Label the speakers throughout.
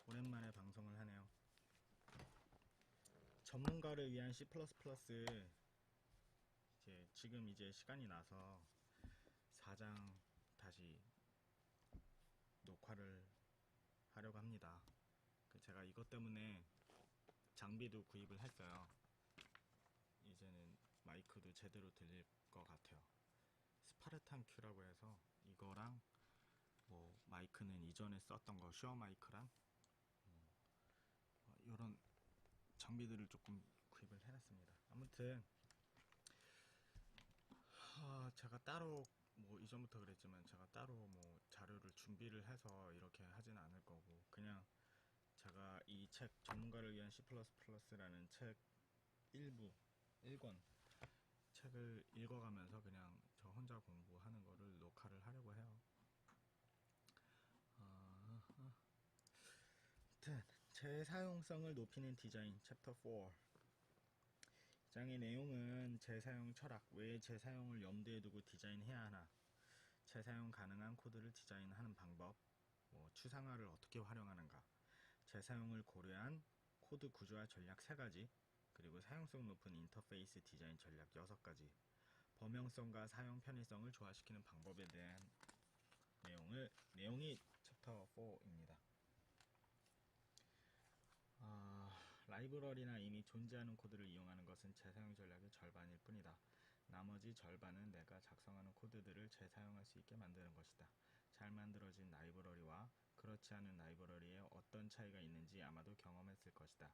Speaker 1: 오랜만에 방송을 하네요. 전문가를 위한 C++ 지금 시간이 나서 4장 다시 녹화를 하려고 합니다. 제가 이것 때문에 장비도 구입을 했어요. 이제는 마이크도 제대로 들릴 것 같아요. 스파르탄 Q라고 해서 이거랑 마이크는 이전에 썼던 거 슈어 마이크랑 이런 장비들을 조금 구입을 해놨습니다. 아무튼 제가 따로 이전부터 그랬지만 제가 따로 자료를 준비를 해서 이렇게 하지는 않을 거고, 그냥 제가 이 책 전문가를 위한 C++라는 책 1권 책을 읽어가면서 그냥 저 혼자 공부하는 거를 녹화를 하려고 해요. 아무튼 재사용성을 높이는 디자인 챕터 4. 이 장의 내용은 재사용 철학, 왜 재사용을 염두에 두고 디자인해야 하나, 재사용 가능한 코드를 디자인하는 방법, 추상화를 어떻게 활용하는가, 재사용을 고려한 코드 구조화 전략 3가지, 그리고 사용성 높은 인터페이스 디자인 전략 6가지, 범용성과 사용 편의성을 조화시키는 방법에 대한 내용이 챕터 4입니다. 라이브러리나 이미 존재하는 코드를 이용하는 것은 재사용 전략의 절반일 뿐이다. 나머지 절반은 내가 작성하는 코드들을 재사용할 수 있게 만드는 것이다. 잘 만들어진 라이브러리와 그렇지 않은 라이브러리에 어떤 차이가 있는지 아마도 경험했을 것이다.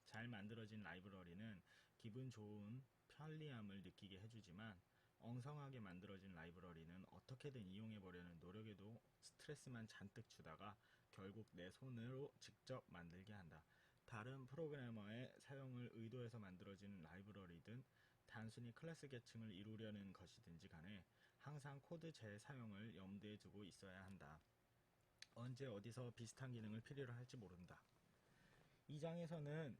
Speaker 1: 잘 만들어진 라이브러리는 기분 좋은 편리함을 느끼게 해주지만, 엉성하게 만들어진 라이브러리는 어떻게든 이용해보려는 노력에도 스트레스만 잔뜩 주다가 결국 내 손으로 직접 만들게 한다. 다른 프로그래머의 사용을 의도해서 만들어진 라이브러리든 단순히 클래스 계층을 이루려는 것이든지 간에 항상 코드 재사용을 염두에 두고 있어야 한다. 언제 어디서 비슷한 기능을 필요로 할지 모른다. 이 장에서는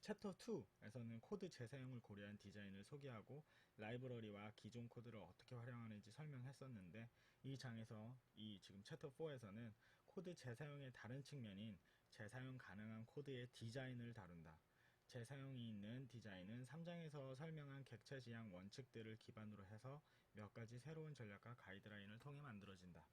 Speaker 1: 챕터 2에서는 코드 재사용을 고려한 디자인을 소개하고 라이브러리와 기존 코드를 어떻게 활용하는지 설명했었는데, 이 장에서 지금 챕터 4에서는 코드 재사용의 다른 측면인 재사용 가능한 코드의 디자인을 다룬다. 재사용이 있는 디자인은 3장에서 설명한 객체 지향 원칙들을 기반으로 해서 몇 가지 새로운 전략과 가이드라인을 통해 만들어진다.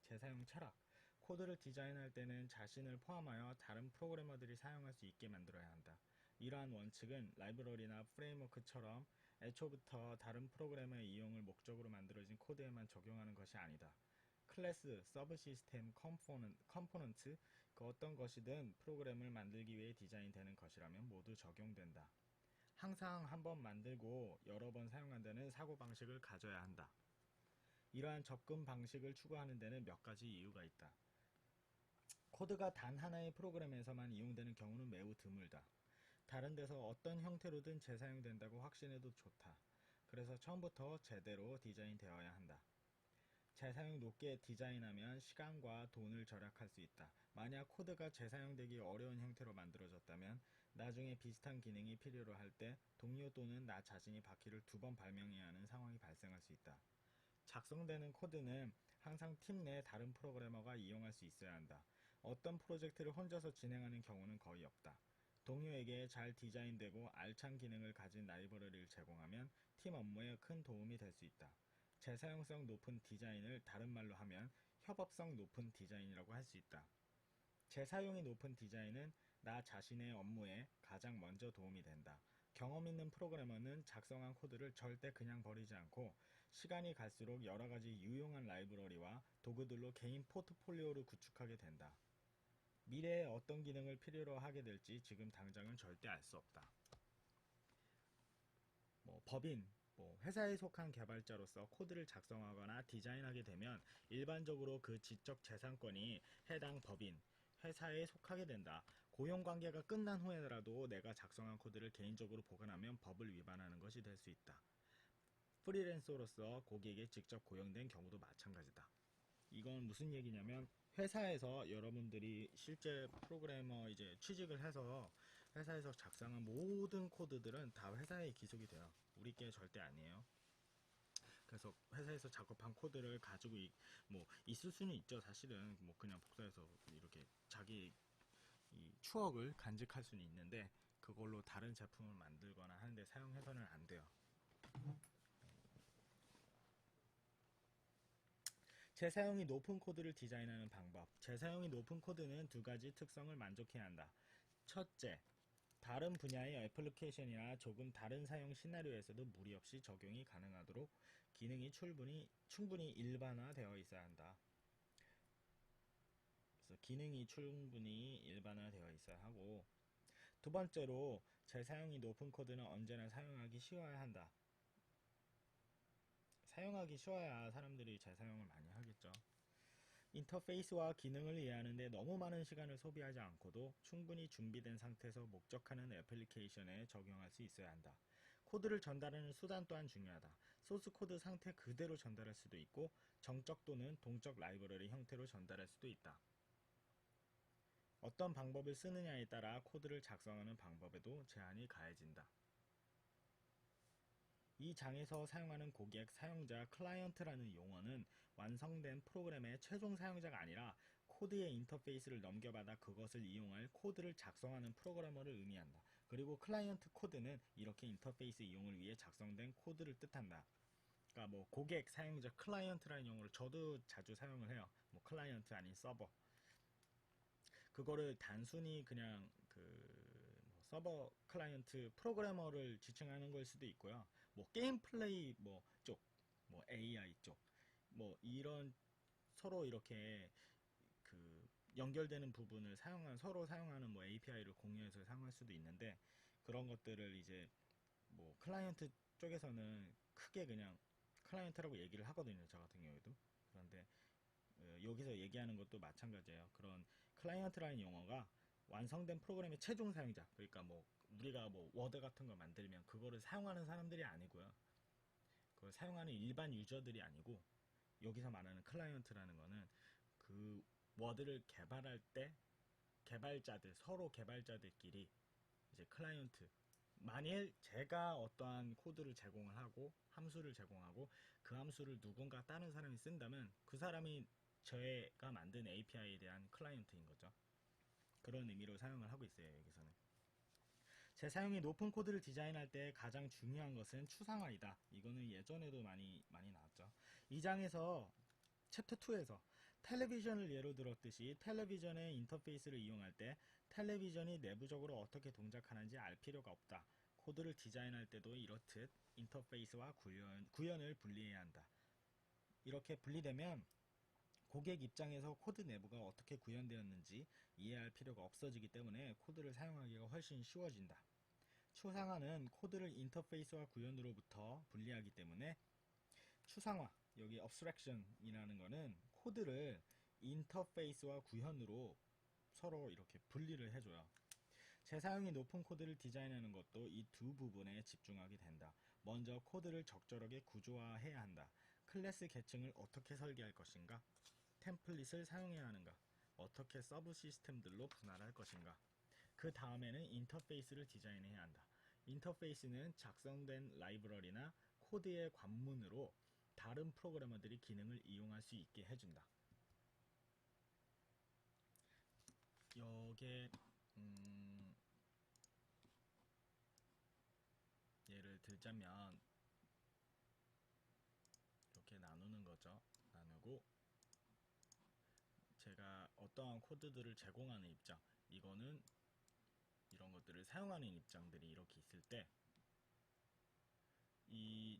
Speaker 1: 재사용 철학, 코드를 디자인할 때는 자신을 포함하여 다른 프로그래머들이 사용할 수 있게 만들어야 한다. 이러한 원칙은 라이브러리나 프레임워크처럼 애초부터 다른 프로그래머의 이용을 목적으로 만들어진 코드에만 적용하는 것이 아니다. 클래스, 서브 시스템, 컴포넌트, 그 어떤 것이든 프로그램을 만들기 위해 디자인되는 것이라면 모두 적용된다. 항상 한번 만들고 여러 번 사용한다는 사고방식을 가져야 한다. 이러한 접근 방식을 추구하는 데는 몇 가지 이유가 있다. 코드가 단 하나의 프로그램에서만 이용되는 경우는 매우 드물다. 다른 데서 어떤 형태로든 재사용된다고 확신해도 좋다. 그래서 처음부터 제대로 디자인되어야 한다. 재사용 높게 디자인하면 시간과 돈을 절약할 수 있다. 만약 코드가 재사용되기 어려운 형태로 만들어졌다면 나중에 비슷한 기능이 필요로 할 때 동료 또는 나 자신이 바퀴를 2번 발명해야 하는 상황이 발생할 수 있다. 작성되는 코드는 항상 팀 내 다른 프로그래머가 이용할 수 있어야 한다. 어떤 프로젝트를 혼자서 진행하는 경우는 거의 없다. 동료에게 잘 디자인되고 알찬 기능을 가진 라이브러리를 제공하면 팀 업무에 큰 도움이 될 수 있다. 재사용성 높은 디자인을 다른 말로 하면 협업성 높은 디자인이라고 할 수 있다. 재사용이 높은 디자인은 나 자신의 업무에 가장 먼저 도움이 된다. 경험 있는 프로그래머는 작성한 코드를 절대 그냥 버리지 않고 시간이 갈수록 여러가지 유용한 라이브러리와 도구들로 개인 포트폴리오를 구축하게 된다. 미래에 어떤 기능을 필요로 하게 될지 지금 당장은 절대 알 수 없다. 법인, 회사에 속한 개발자로서 코드를 작성하거나 디자인하게 되면 일반적으로 그 지적 재산권이 해당 법인, 회사에 속하게 된다. 고용관계가 끝난 후에라도 내가 작성한 코드를 개인적으로 보관하면 법을 위반하는 것이 될 수 있다. 프리랜서로서 고객에게 직접 고용된 경우도 마찬가지다. 이건 무슨 얘기냐면, 회사에서 여러분들이 실제 프로그래머 취직을 해서 회사에서 작성한 모든 코드들은 다 회사에 기속이 돼요. 우리께 절대 아니에요. 계속 회사에서 작업한 코드를 가지고 뭐 있을 수는 있죠. 사실은 뭐 그냥 복사해서 이렇게 자기 이 추억을 간직할 수는 있는데 그걸로 다른 제품을 만들거나 하는데 사용해서는 안 돼요. 재사용이 높은 코드를 디자인하는 방법. 재사용이 높은 코드는 두 가지 특성을 만족해야 한다. 첫째, 다른 분야의 애플리케이션이나 조금 다른 사용 시나리오에서도 무리 없이 적용이 가능하도록 기능이 충분히 일반화되어 있어야 한다. 그래서 기능이 충분히 일반화되어 있어야 하고, 두 번째로 재사용이 높은 코드는 언제나 사용하기 쉬워야 한다. 사용하기 쉬워야 사람들이 재사용을 많이 하겠죠. 인터페이스와 기능을 이해하는데 너무 많은 시간을 소비하지 않고도 충분히 준비된 상태에서 목적하는 애플리케이션에 적용할 수 있어야 한다. 코드를 전달하는 수단 또한 중요하다. 소스 코드 상태 그대로 전달할 수도 있고 정적 또는 동적 라이브러리 형태로 전달할 수도 있다. 어떤 방법을 쓰느냐에 따라 코드를 작성하는 방법에도 제한이 가해진다. 이 장에서 사용하는 고객, 사용자, 클라이언트라는 용어는 완성된 프로그램의 최종 사용자가 아니라 코드의 인터페이스를 넘겨받아 그것을 이용할 코드를 작성하는 프로그래머를 의미한다. 그리고 클라이언트 코드는 이렇게 인터페이스 이용을 위해 작성된 코드를 뜻한다. 그러니까 뭐 고객, 사용자, 클라이언트라는 용어를 저도 자주 사용을 해요. 뭐 클라이언트 아닌 서버. 그거를 단순히 그냥 뭐 서버 클라이언트 프로그래머를 지칭하는 걸 수도 있고요. 뭐 게임 플레이 뭐 쪽, 뭐 AI 쪽, 뭐 이런 서로 이렇게 연결되는 부분을 서로 사용하는 뭐 API를 공유해서 사용할 수도 있는데 그런 것들을 이제 뭐 클라이언트 쪽에서는 크게 그냥 클라이언트라고 얘기를 하거든요. 저 같은 경우에도. 그런데 여기서 얘기하는 것도 마찬가지예요. 그런 클라이언트라는 용어가 완성된 프로그램의 최종 사용자, 그러니까 뭐 우리가 뭐 워드 같은 걸 만들면 그거를 사용하는 사람들이 아니고요. 그걸 사용하는 일반 유저들이 아니고 여기서 말하는 클라이언트라는 거는 그 워드를 개발할 때 서로 개발자들끼리 이제 클라이언트, 만일 제가 어떠한 코드를 제공을 하고 함수를 제공하고 그 함수를 누군가 다른 사람이 쓴다면 그 사람이 제가 만든 API에 대한 클라이언트인 거죠. 그런 의미로 사용을 하고 있어요. 여기서는 재사용이 높은 코드를 디자인할 때 가장 중요한 것은 추상화이다. 이거는 예전에도 많이 나왔죠. 이 장에서 챕터 2에서 텔레비전을 예로 들었듯이 텔레비전의 인터페이스를 이용할 때 텔레비전이 내부적으로 어떻게 동작하는지 알 필요가 없다. 코드를 디자인할 때도 이렇듯 인터페이스와 구현을 분리해야 한다. 이렇게 분리되면 고객 입장에서 코드 내부가 어떻게 구현되었는지 이해할 필요가 없어지기 때문에 코드를 사용하기가 훨씬 쉬워진다. 추상화는 코드를 인터페이스와 구현으로부터 분리하기 때문에 추상화, 여기 abstraction이라는 거는 코드를 인터페이스와 구현으로 서로 이렇게 분리를 해줘요. 재사용이 높은 코드를 디자인하는 것도 이 두 부분에 집중하게 된다. 먼저 코드를 적절하게 구조화해야 한다. 클래스 계층을 어떻게 설계할 것인가? 템플릿을 사용해야 하는가? 어떻게 서브 시스템들로 분할할 것인가? 그 다음에는 인터페이스를 디자인해야 한다. 인터페이스는 작성된 라이브러리나 코드의 관문으로 다른 프로그래머들이 기능을 이용할 수 있게 해준다. 여기에 예를 들자면 이렇게 나누는 거죠. 나누고 제가 어떠한 코드들을 제공하는 입장, 이거는 이런 것들을 사용하는 입장들이 이렇게 있을 때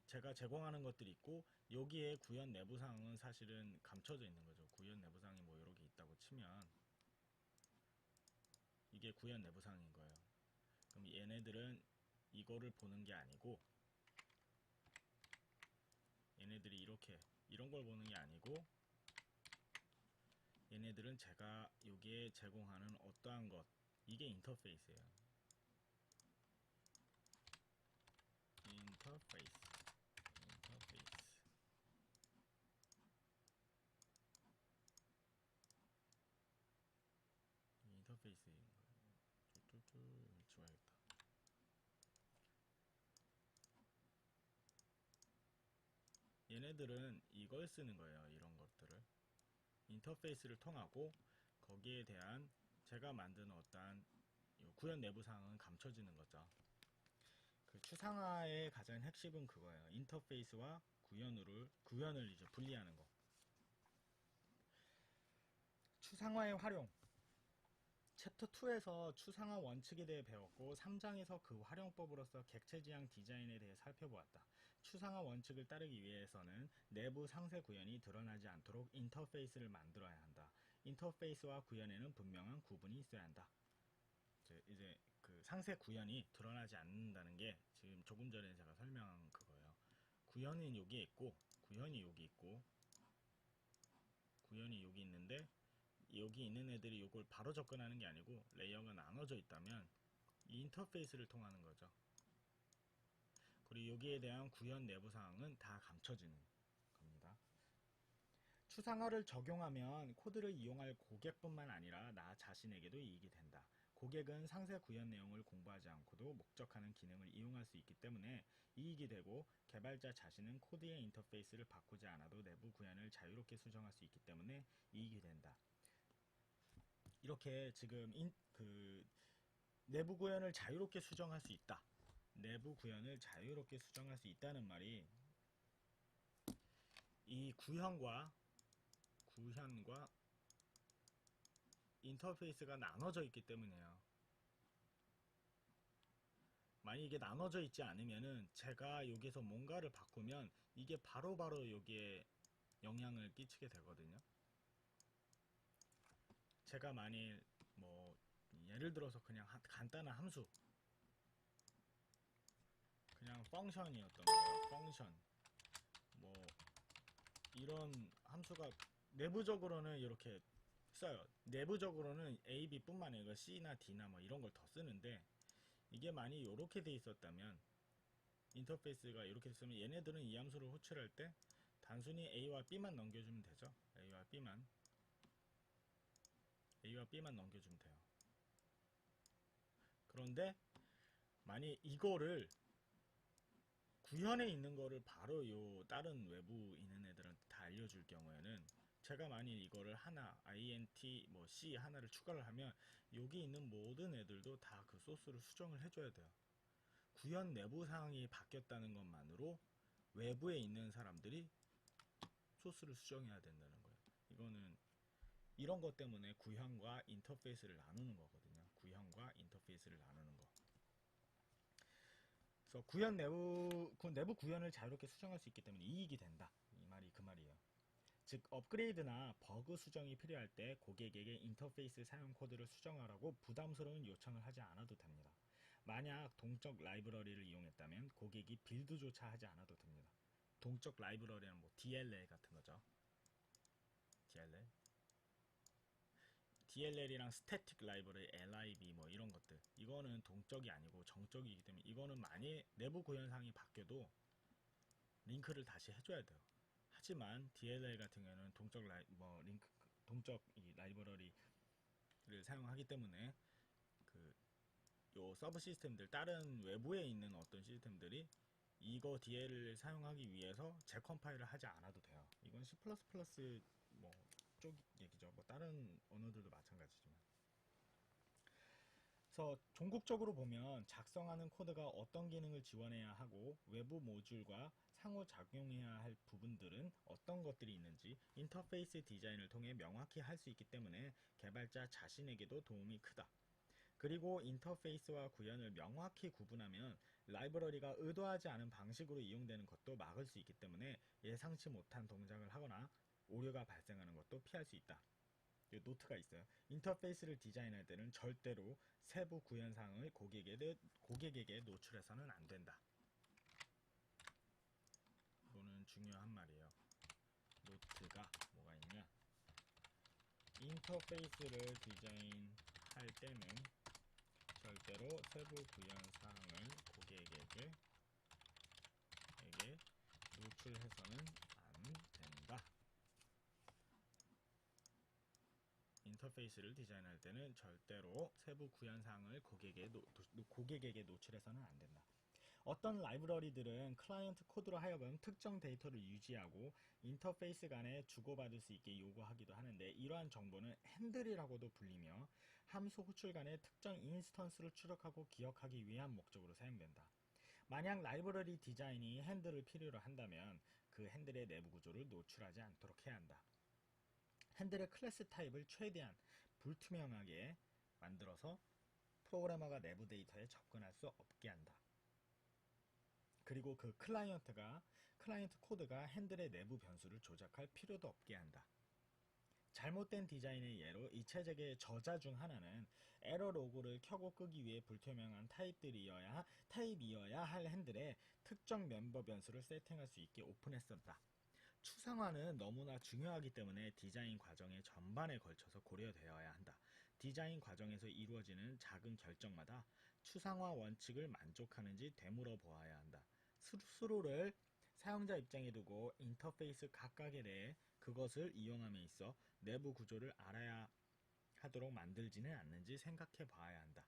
Speaker 1: 제가 제공하는 것들이 있고 여기에 구현 내부사항은 사실은 감춰져 있는 거죠. 구현 내부사항이 뭐 이렇게 있다고 치면 이게 구현 내부사항인 거예요. 그럼 얘네들은 이거를 보는 게 아니고 얘네들이 이런 걸 보는 게 아니고 얘네들은 제가 여기에 제공하는 어떠한 것, 이게 인터페이스예요. 인터페이스 인터페이스인 거예요. 쭈쭈쭈 지워야겠다. 얘네들은 이걸 쓰는 거예요. 이런 것들을 인터페이스를 통하고 거기에 대한 제가 만드는 어떠한 구현 내부 사항은 감춰지는 거죠. 그 추상화의 가장 핵심은 그거예요. 인터페이스와 구현을 이제 분리하는 거. 추상화의 활용. 챕터 2에서 추상화 원칙에 대해 배웠고 3장에서 그 활용법으로서 객체 지향 디자인에 대해 살펴보았다. 추상화 원칙을 따르기 위해서는 내부 상세 구현이 드러나지 않도록 인터페이스를 만들어야 한다. 인터페이스와 구현에는 분명한 구분이 있어야 한다. 이제 그 상세 구현이 드러나지 않는다는 게 지금 조금 전에 제가 설명한 그거예요. 구현은 여기에 있고 구현이 여기 있고 구현이 여기 있는데 여기 있는 애들이 이걸 바로 접근하는 게 아니고 레이어가 나눠져 있다면 이 인터페이스를 통하는 거죠. 그리고 여기에 대한 구현 내부 사항은 다 감춰지는 겁니다. 추상화를 적용하면 코드를 이용할 고객뿐만 아니라 나 자신에게도 이익이 된다. 고객은 상세 구현 내용을 공부하지 않고도 목적하는 기능을 이용할 수 있기 때문에 이익이 되고, 개발자 자신은 코드의 인터페이스를 바꾸지 않아도 내부 구현을 자유롭게 수정할 수 있기 때문에 이익이 된다. 이렇게 지금 내부 구현을 자유롭게 수정할 수 있다. 내부 구현을 자유롭게 수정할 수 있다는 말이 이 구현과 인터페이스가 나눠져 있기 때문이에요. 만약 이게 나눠져 있지 않으면은 제가 여기서 뭔가를 바꾸면 이게 바로바로 여기에 영향을 끼치게 되거든요. 제가 만일 뭐 예를 들어서 그냥 간단한 함수, 그냥 펑션이었던 거예요. 펑션 뭐 이런 함수가 내부적으로는 이렇게 써요. 내부적으로는 A, B 뿐만 아니라 C나 D나 뭐 이런 걸 더 쓰는데, 이게 만약 이렇게 돼 있었다면, 인터페이스가 이렇게 있으면 얘네들은 이 함수를 호출할 때 단순히 A와 B만 넘겨주면 되죠. A와 B만 넘겨주면 돼요. 그런데 만약 이거를 구현에 있는 거를 바로 요 다른 외부 있는 애들한테 다 알려줄 경우에는, 제가 만약 이거를 하나 int 뭐 c 하나를 추가를 하면 여기 있는 모든 애들도 다 그 소스를 수정을 해줘야 돼요. 구현 내부 사항이 바뀌었다는 것만으로 외부에 있는 사람들이 소스를 수정해야 된다는 거예요. 이거는 이런 것 때문에 구현과 인터페이스를 나누는 거거든요. 구현과 인터페이스를 나누는 거. 그래서 내부 구현을 자유롭게 수정할 수 있기 때문에 이익이 된다. 이 말이 그 말이에요. 즉, 업그레이드나 버그 수정이 필요할 때 고객에게 인터페이스 사용 코드를 수정하라고 부담스러운 요청을 하지 않아도 됩니다. 만약 동적 라이브러리를 이용했다면 고객이 빌드조차 하지 않아도 됩니다. 동적 라이브러리는 뭐 DLL 같은 거죠. DLL이랑 스태틱 라이브러리, LIB 뭐 이런 것들, 이거는 동적이 아니고 정적이기 때문에 이거는 만약 내부 구현상이 바뀌어도 링크를 다시 해줘야 돼요. 하지만 DLL 같은 경우는 동적 이 라이브러리를 사용하기 때문에 요 서브 시스템들, 다른 외부에 있는 어떤 시스템들이 이거 DLL을 사용하기 위해서 재컴파일을 하지 않아도 돼요. 이건 C++ 뭐 쪽 얘기죠. 뭐 다른 언어들도 마찬가지지만. 그래서 종국적으로 보면 작성하는 코드가 어떤 기능을 지원해야 하고 외부 모듈과 상호작용해야 할 부분들은 어떤 것들이 있는지 인터페이스 디자인을 통해 명확히 할 수 있기 때문에 개발자 자신에게도 도움이 크다. 그리고 인터페이스와 구현을 명확히 구분하면 라이브러리가 의도하지 않은 방식으로 이용되는 것도 막을 수 있기 때문에 예상치 못한 동작을 하거나 오류가 발생하는 것도 피할 수 있다. 노트가 있어요. 인터페이스를 디자인할 때는 절대로 세부 구현 사항을 고객에게 노출해서는 안 된다. 이거는 중요한 말이에요. 노트가 뭐가 있냐? 인터페이스를 디자인할 때는 절대로 세부 구현 사항을 고객에게 노출해서는 안 된다. 인터페이스를 디자인할 때는 절대로 세부 구현 사항을 고객에게 노출해서는 안 된다. 어떤 라이브러리들은 클라이언트 코드로 하여금 특정 데이터를 유지하고 인터페이스 간에 주고받을 수 있게 요구하기도 하는데, 이러한 정보는 핸들이라고도 불리며 함수 호출 간의 특정 인스턴스를 추적하고 기억하기 위한 목적으로 사용된다. 만약 라이브러리 디자인이 핸들을 필요로 한다면 그 핸들의 내부 구조를 노출하지 않도록 해야 한다. 핸들의 클래스 타입을 최대한 불투명하게 만들어서 프로그래머가 내부 데이터에 접근할 수 없게 한다. 그리고 그 클라이언트 코드가 핸들의 내부 변수를 조작할 필요도 없게 한다. 잘못된 디자인의 예로 이 체제의 저자 중 하나는 에러 로그를 켜고 끄기 위해 불투명한 타입이어야 할 핸들에 특정 멤버 변수를 세팅할 수 있게 오픈했었다. 추상화는 너무나 중요하기 때문에 디자인 과정의 전반에 걸쳐서 고려되어야 한다. 디자인 과정에서 이루어지는 작은 결정마다 추상화 원칙을 만족하는지 되물어 보아야 한다. 스스로를 사용자 입장에 두고 인터페이스 각각에 대해 그것을 이용함에 있어 내부 구조를 알아야 하도록 만들지는 않는지 생각해 봐야 한다.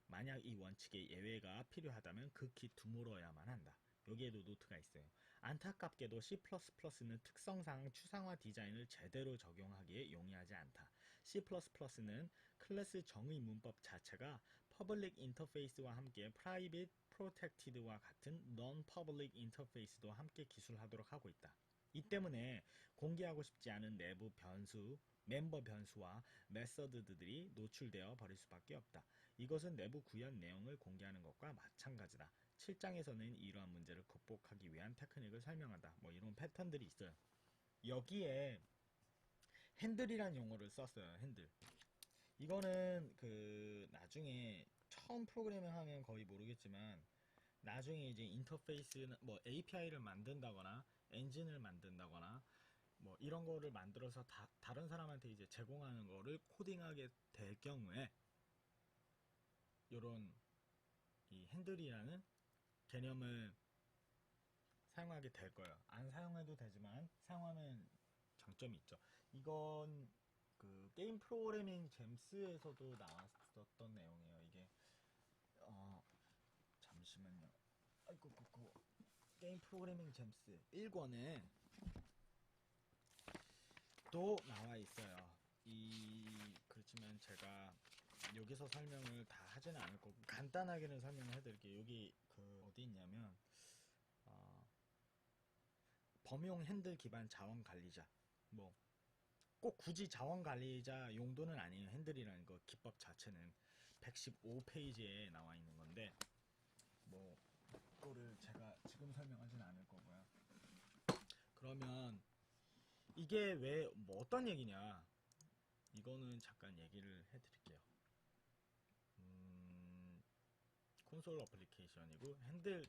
Speaker 1: 만약 이 원칙에 예외가 필요하다면 극히 드물어야만 한다. 여기에도 노트가 있어요. 안타깝게도 C++는 특성상 추상화 디자인을 제대로 적용하기에 용이하지 않다. C++는 클래스 정의 문법 자체가 퍼블릭 인터페이스와 함께 프라이빗 프로텍티드와 같은 non-public 인터페이스도 함께 기술하도록 하고 있다. 이 때문에 공개하고 싶지 않은 내부 변수, 멤버 변수와 메서드들이 노출되어 버릴 수밖에 없다. 이것은 내부 구현 내용을 공개하는 것과 마찬가지다. 7장에서는 이러한 문제를 극복하기 위한 테크닉을 설명한다. 뭐 이런 패턴들이 있어요. 여기에 핸들이란 용어를 썼어요. 핸들. 이거는 그 나중에 처음 프로그래밍 하면 거의 모르겠지만, 나중에 이제 인터페이스는 뭐 API를 만든다거나 엔진을 만든다거나 뭐 이런 거를 만들어서 다른 사람한테 이제 제공하는 거를 코딩하게 될 경우에 요런 이 핸들이라는 개념을 사용하게 될 거예요. 안 사용해도 되지만 사용하면 장점이 있죠. 이건 그 게임 프로그래밍 잼스에서도 나왔었던 내용이에요. 이게 잠시만요. 아이고 게임 프로그래밍 잼스 1권에 또 나와 있어요. 그렇지만 제가 여기서 설명을 다 하지는 않을 거고 간단하게는 설명을 해드릴게요. 여기 그 어디 있냐면 범용 핸들 기반 자원 관리자, 뭐 꼭 굳이 자원 관리자 용도는 아니에요. 핸들이라는 거 기법 자체는 115페이지에 나와 있는 건데, 뭐 그거를 제가 지금 설명하지는 않을 거고요. 그러면 이게 왜 뭐 어떤 얘기냐, 이거는 잠깐 얘기를 해드릴게요. 콘솔 어플리케이션이고 핸들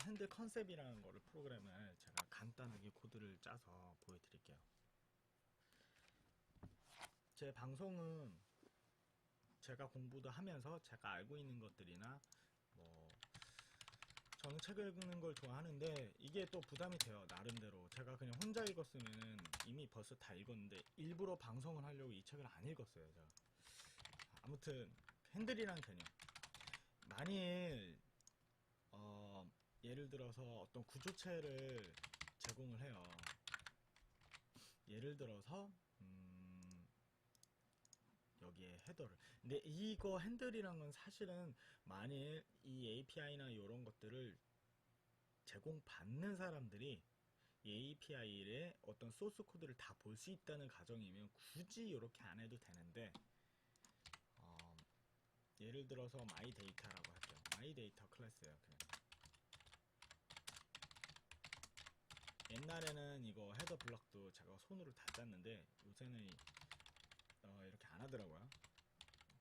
Speaker 1: 핸들 컨셉이라는 거를 프로그램을 제가 간단하게 코드를 짜서 보여드릴게요. 제 방송은 제가 공부도 하면서 제가 알고 있는 것들이나 뭐 저는 책을 읽는 걸 좋아하는데 이게 또 부담이 돼요. 나름대로 제가 그냥 혼자 읽었으면 이미 벌써 다 읽었는데 일부러 방송을 하려고 이 책을 안 읽었어요. 제가. 아무튼 핸들이란 개념, 만일 예를 들어서 어떤 구조체를 제공을 해요. 예를 들어서 여기에 헤더를. 근데 이거 핸들이란 건 사실은 만일 이 API나 이런 것들을 제공받는 사람들이 이 API의 어떤 소스 코드를 다 볼 수 있다는 가정이면 굳이 이렇게 안 해도 되는데, 예를 들어서 myData라고 할게요. myData 클래스예요. 그냥. 옛날에는 이거 헤더 블럭도 제가 손으로 다 짰는데 요새는 이렇게 안 하더라고요.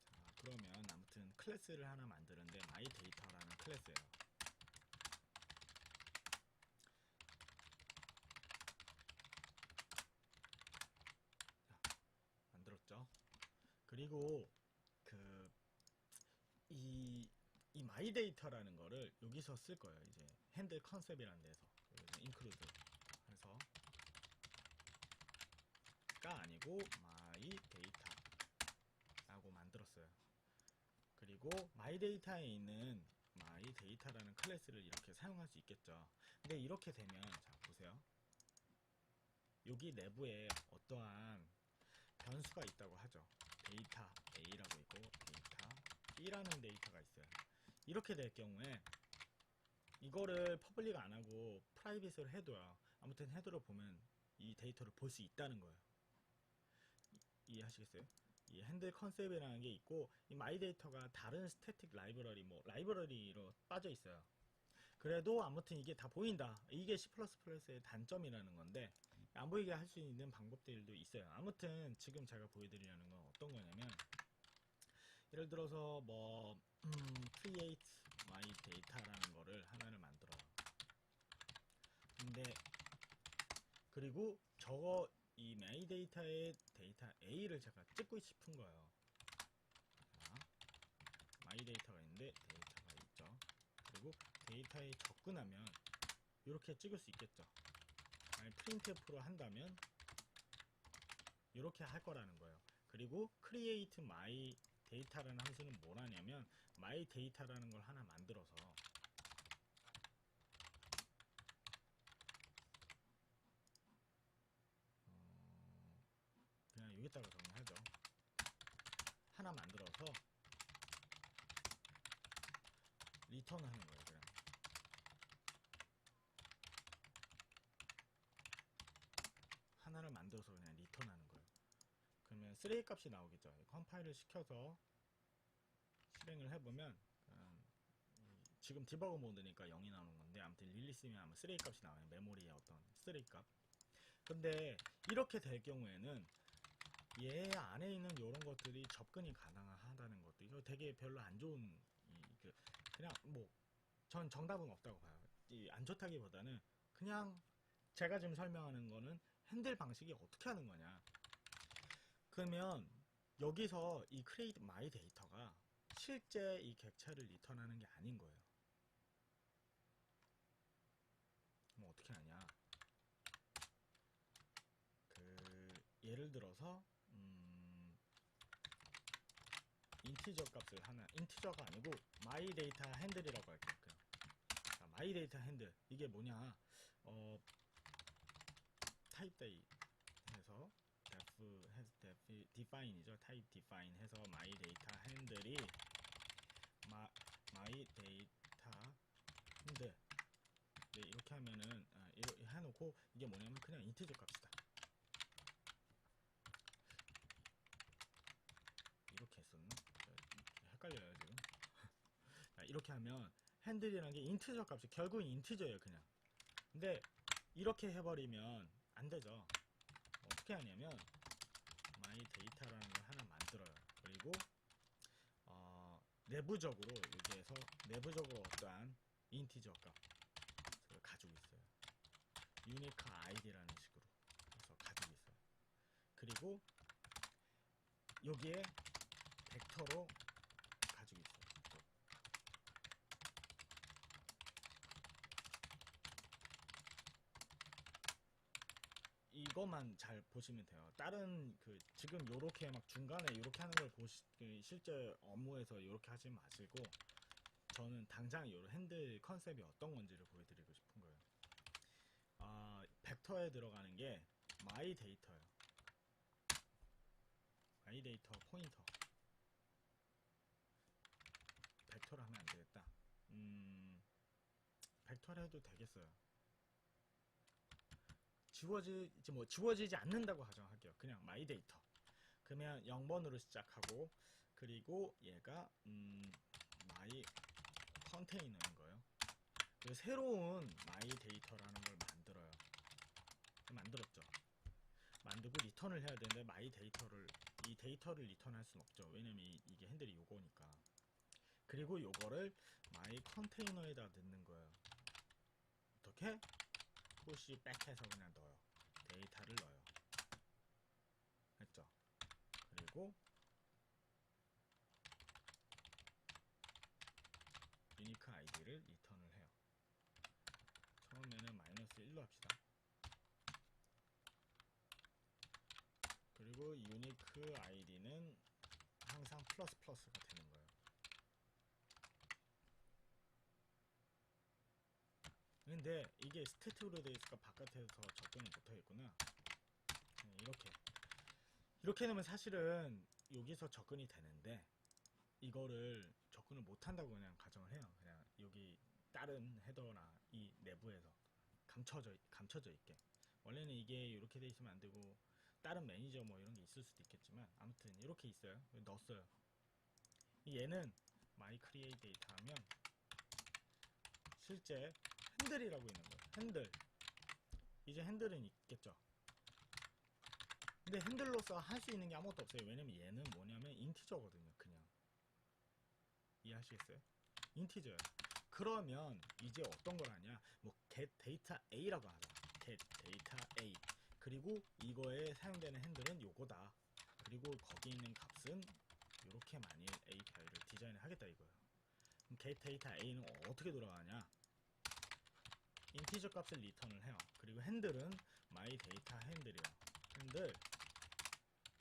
Speaker 1: 자, 그러면 아무튼 클래스를 하나 만드는데 myData라는 클래스예요. 자, 만들었죠. 그리고 이 myData라는 거를 여기서 쓸 거예요. 이제 핸들 컨셉이라는 데서 include 해서 가 아니고 myData 라고 있어요. 그리고 마이데이터에 있는 마이데이터라는 클래스를 이렇게 사용할 수 있겠죠. 근데 이렇게 되면 자 보세요. 여기 내부에 어떠한 변수가 있다고 하죠. 데이터 A라고 있고 데이터 B라는 데이터가 있어요. 이렇게 될 경우에 이거를 퍼블릭 안 하고 프라이빗으로 해둬요. 아무튼 헤더를 보면 이 데이터를 볼 수 있다는 거예요. 이해하시겠어요? 이 핸들 컨셉이라는 게 있고 이 마이 데이터가 다른 스태틱 라이브러리 뭐 라이브러리로 빠져 있어요. 그래도 아무튼 이게 다 보인다. 이게 C++의 단점이라는 건데 안 보이게 할 수 있는 방법들도 있어요. 아무튼 지금 제가 보여드리려는 건 어떤 거냐면 예를 들어서 뭐 create my data라는 거를 하나를 만들어요. 근데 그리고 저거 이 my data의 데이터 A를 제가 찍고 싶은 거예요. 자, my data가 있는데 데이터가 있죠. 그리고 데이터에 접근하면 이렇게 찍을 수 있겠죠. 만약 printf로 한다면 이렇게 할 거라는 거예요. 그리고 create my data라는 함수는 뭐라냐면 my data라는 걸 하나 만들어서 그냥 여기다가 정리하죠. 하나 만들어서 리턴 하는 거예요. 그냥 하나를 만들어서 그냥 리턴 하는 거예요. 그러면 쓰레기 값이 나오겠죠. 컴파일을 시켜서 실행을 해보면 지금 디버그 모드니까 0이 나오는 건데 아무튼 릴리스면 아마 쓰레기 값이 나와요. 메모리의 어떤 쓰레기 값. 근데 이렇게 될 경우에는 얘 안에 있는 이런 것들이 접근이 가능하다는 것도 이거 되게 별로 안 좋은 그냥 뭐 전 정답은 없다고 봐요. 안 좋다기보다는 그냥 제가 지금 설명하는 거는 핸들 방식이 어떻게 하는 거냐. 그러면 여기서 이 create my data가 실제 이 객체를 리턴하는 게 아닌 거예요. 그럼 어떻게 하냐. 예를 들어서 인티저 값을 하나, 인티저가 아니고 my data handle이라고 할게요. 그냥. 자, my data handle 이게 뭐냐. type day 해서 define이죠. type define 해서 my data handle이 my data handle 네, 이렇게 하면은 이렇게 해놓고 이게 뭐냐면 그냥 인티저 값이다. 이렇게 했었나? 헷갈려요 지금. 이렇게 하면 핸들이라는 게 인티저 값이 결국은 인티저예요 그냥. 근데 이렇게 해버리면 안 되죠. 어떻게 하냐면 my data라는 걸 하나 만들어요. 그리고 내부적으로 여기에서 내부적으로 어떠한 인티저 값을 가지고 있어요. unique id라는 식으로 해서 가지고 있어요. 그리고 여기에 벡터로 가지고 있어요. 이것만 잘 보시면 돼요. 다른 지금 요렇게 막 중간에 요렇게 하는 걸 실제 업무에서 요렇게 하지 마시고 저는 당장 요 핸들 컨셉이 어떤 건지를 보여드리고 싶은 거예요. 벡터에 들어가는 게 my data예요. my data 포인터. 벡터를 하면 안 되겠다. 벡터를 해도 되겠어요. 지워지지 않는다고 가정할게요. 그냥 my data. 그러면 0번으로 시작하고 그리고 얘가 my 컨테이너인 거예요. 새로운 my data라는 걸 만들어요. 만들었죠. 만들고 리턴을 해야 되는데 my data를 이 데이터를 리턴할 수는 없죠. 왜냐면 이게 핸들이 요거니까. 그리고 요거를 my 컨테이너에다 넣는 거예요. 어떻게? 푸시 백해서 그냥 넣어요. 데이터를 넣어요. 했죠. 그리고 유니크 아이디를 리턴을 해요. 처음에는 마이너스 1로 합시다. 그리고 유니크 아이디는 항상 플러스가 되는 거예요. 근데 이게 스태틱으로 되어 있으니까 바깥에서 접근을 못하겠구나. 이렇게 되면 사실은 여기서 접근이 되는데 이거를 접근을 못한다고 그냥 가정을 해요. 그냥 여기 다른 헤더나 이 내부에서 감춰져 있게. 원래는 이게 이렇게 돼 있으면 안 되고 다른 매니저 뭐 이런 게 있을 수도 있겠지만 아무튼 이렇게 있어요. 넣었어요. 얘는 my create data 하면 실제 핸들이라고 있는 거예요. 핸들. 이제 핸들은 있겠죠. 근데 핸들로서 할 수 있는 게 아무것도 없어요. 왜냐면 얘는 뭐냐면 인티저거든요. 그냥 이해하시겠어요? 인티저예요. 그러면 이제 어떤 걸 하냐, 뭐 get data a라고 하자. get data a. 그리고 이거에 사용되는 핸들은 요거다. 그리고 거기 있는 값은 이렇게 만일 API를 디자인을 하겠다 이거예요. 그럼 get data a는 어떻게 돌아가냐? 인티저 값을 리턴을 해요. 그리고 핸들은 my data 핸들이에요. 핸들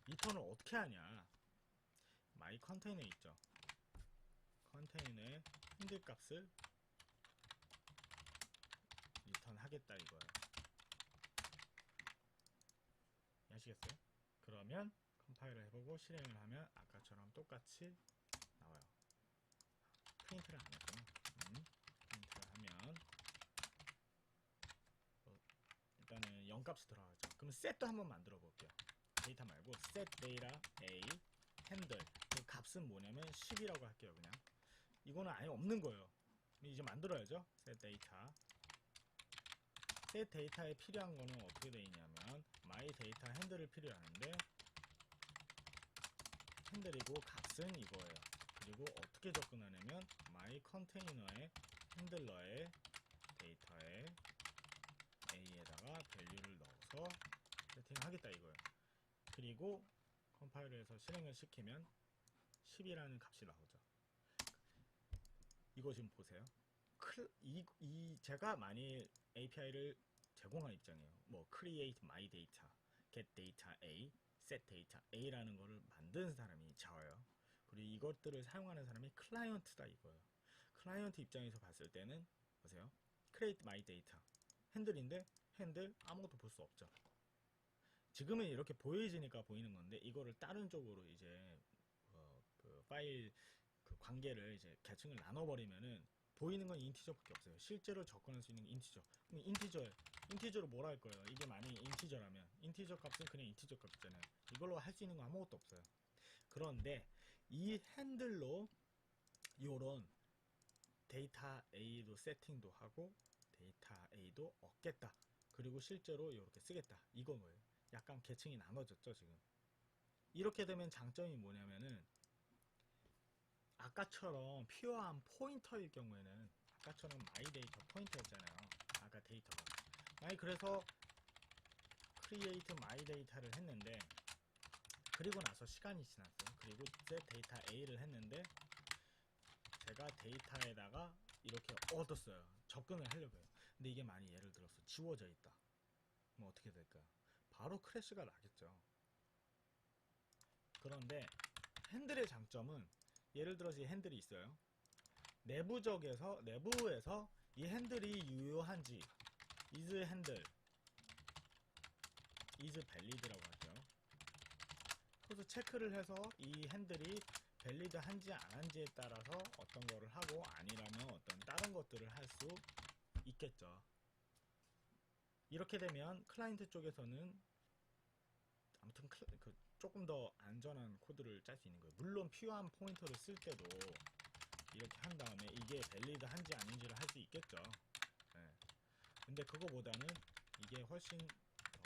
Speaker 1: 리턴을 어떻게 하냐? my 컨테이너 있죠. 컨테이너의 핸들 값을 리턴 하겠다 이거예요. 아시겠어요? 그러면 컴파일을 해보고 실행을 하면 아까처럼 똑같이 나와요. 프린트를 안 했구나. 프린트를 하면 일단은 0값이 들어가죠. 그럼 set도 한번 만들어 볼게요. 데이터 말고 set data a 핸들. 그 값은 뭐냐면 10이라고 할게요. 그냥 이거는 아예 없는 거예요. 이제 만들어야죠. set data. set data에 필요한 거는 어떻게 되어 있냐면 my data 핸들을 필요하는데 핸들이고 값은 이거예요. 그리고 어떻게 접근하냐면 my 컨테이너의 핸들러의 데이터에 a에다가 밸류를 넣어서 세팅하겠다 이거예요. 그리고 컴파일을 해서 실행을 시키면 10이라는 값이 나오죠. 이거 지금 보세요. 제가 만일 API를 제공한 입장이에요. 뭐 create my data, get data A, set data A라는 거를 만든 사람이 저예요. 그리고 이것들을 사용하는 사람이 클라이언트다 이거예요. 클라이언트 입장에서 봤을 때는 보세요. create my data 핸들인데 핸들 아무것도 볼 수 없죠. 지금은 이렇게 보여지니까 보이는 건데 이거를 다른 쪽으로 이제 그 파일 그 관계를 이제 계층을 나눠버리면은 보이는 건 인티저밖에 없어요. 실제로 접근할 수 있는 게 인티저. 그럼 인티저로 뭐라 할 거예요? 이게 만약에 인티저라면 인티저 값은 그냥 인티저 값이잖아요. 이걸로 할 수 있는 건 아무것도 없어요. 그런데 이 핸들로 요런 데이터 A도 세팅도 하고 데이터 A도 얻겠다. 그리고 실제로 이렇게 쓰겠다. 이건 거예요. 약간 계층이 나눠졌죠 지금. 이렇게 되면 장점이 뭐냐면은 아까처럼 퓨어한 포인터일 경우에는 아까처럼 마이 데이터 포인터였잖아요. 아까 데이터가 그래서 create my data를 했는데 그리고 나서 시간이 지났어요. 그리고 set data A를 했는데 제가 데이터에다가 이렇게 얻었어요. 접근을 하려고 해요. 근데 이게 만약 예를 들어서 지워져 있다. 그럼 어떻게 될까요? 바로 크래시가 나겠죠. 그런데 핸들의 장점은 예를 들어서 이 핸들이 있어요. 내부에서 이 핸들이 유효한지 is 핸들 is valid라고 하죠. 그래서 체크를 해서 이 핸들이 밸리드 한지 안 한지에 따라서 어떤 거를 하고 아니라면 어떤 다른 것들을 할 수 있겠죠. 이렇게 되면 클라이언트 쪽에서는 아무튼 조금 더 안전한 코드를 짤 수 있는 거예요. 물론 퓨어한 포인터를 쓸 때도 이렇게 한 다음에 이게 밸리드 한지 아닌지를 할 수 있겠죠. 네. 근데 그거보다는 이게 훨씬 더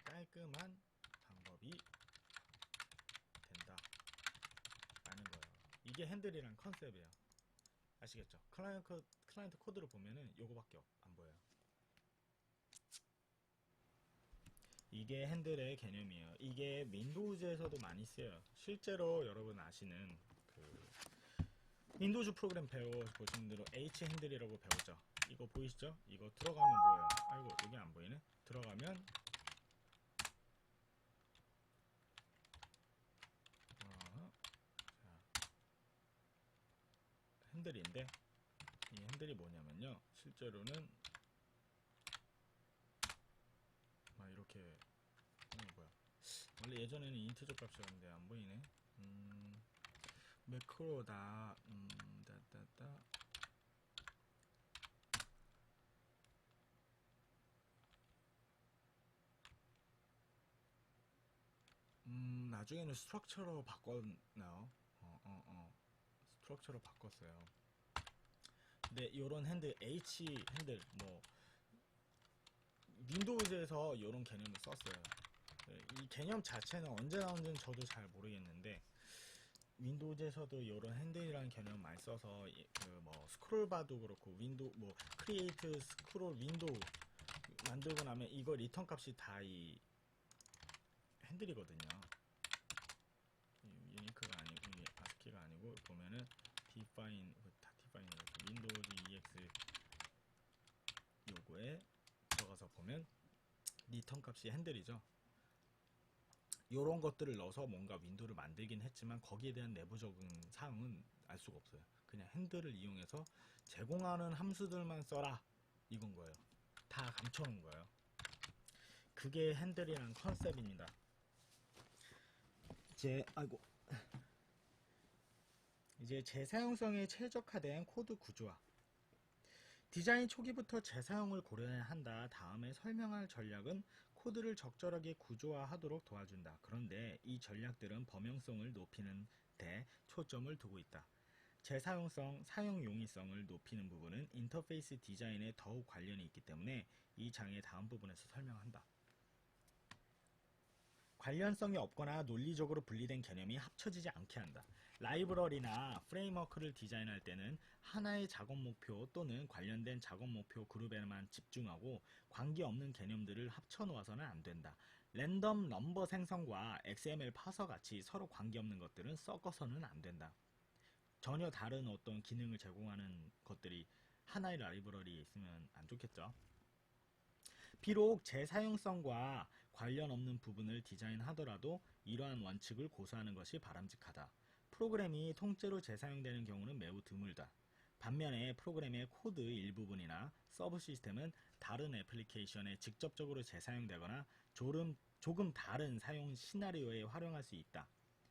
Speaker 1: 깔끔한 방법이 된다 라는 거예요. 이게 핸들이란 컨셉이에요. 아시겠죠? 클라이언트 코드를 보면은 요거밖에 안 보여요. 이게 핸들의 개념이에요. 이게 윈도우즈에서도 많이 쓰여요. 실제로 여러분 아시는 그 윈도우즈 프로그램 배워보신 대로 H 핸들이라고 배웠죠. 이거 보이시죠? 이거 들어가면 뭐예요? 아이고 여기 안 보이네. 들어가면 핸들인데, 이 핸들이 뭐냐면요, 실제로는 막 이렇게 뭐야, 원래 예전에는 인트저 값이었는데 안 보이네. 매크로다. 따따따. 나중에는 스트럭처로 바꿨나요? 스트럭처로 바꿨어요. 근데 이런 핸들, H 핸들, 뭐 윈도우즈에서 이런 개념을 썼어요. 이 개념 자체는 언제 나온지는 저도 잘 모르겠는데, 윈도우즈에서도 이런 핸들이라는 개념 많이 써서 그 뭐 스크롤바도 그렇고 윈도우 뭐 크리에이트 스크롤 윈도우 만들고 나면 이거 리턴 값이 다 이 핸들이거든요. 유니크가 아니고 이게 아스키가 아니고 보면은 define 다 define 윈도우즈 EX 요거에 들어가서 보면 리턴 값이 핸들이죠. 요런 것들을 넣어서 뭔가 윈도우를 만들긴 했지만 거기에 대한 내부적인 사항은 알 수가 없어요. 그냥 핸들을 이용해서 제공하는 함수들만 써라 이건 거예요. 다 감춰놓은 거예요. 그게 핸들이란 컨셉입니다. 이제 재사용성에 최적화된 코드 구조화. 디자인 초기부터 재사용을 고려해야 한다. 다음에 설명할 전략은 코드를 적절하게 구조화하도록 도와준다. 그런데 이 전략들은 범용성을 높이는 데 초점을 두고 있다. 재사용성, 사용 용이성을 높이는 부분은 인터페이스 디자인에 더욱 관련이 있기 때문에 이 장의 다음 부분에서 설명한다. 관련성이 없거나 논리적으로 분리된 개념이 합쳐지지 않게 한다. 라이브러리나 프레임워크를 디자인할 때는 하나의 작업 목표 또는 관련된 작업 목표 그룹에만 집중하고 관계없는 개념들을 합쳐놓아서는 안 된다. 랜덤 넘버 생성과 XML 파서 같이 서로 관계없는 것들은 섞어서는 안 된다. 전혀 다른 어떤 기능을 제공하는 것들이 하나의 라이브러리에 있으면 안 좋겠죠. 비록 재사용성과 관련 없는 부분을 디자인하더라도 이러한 원칙을 고수하는 것이 바람직하다. 프로그램이 통째로 재사용되는 경우는 매우 드물다. 반면에 프로그램의 코드 일부분이나 서브 시스템은 다른 애플리케이션에 직접적으로 재사용되거나 조금 다른 사용 시나리오에 활용할 수 있다.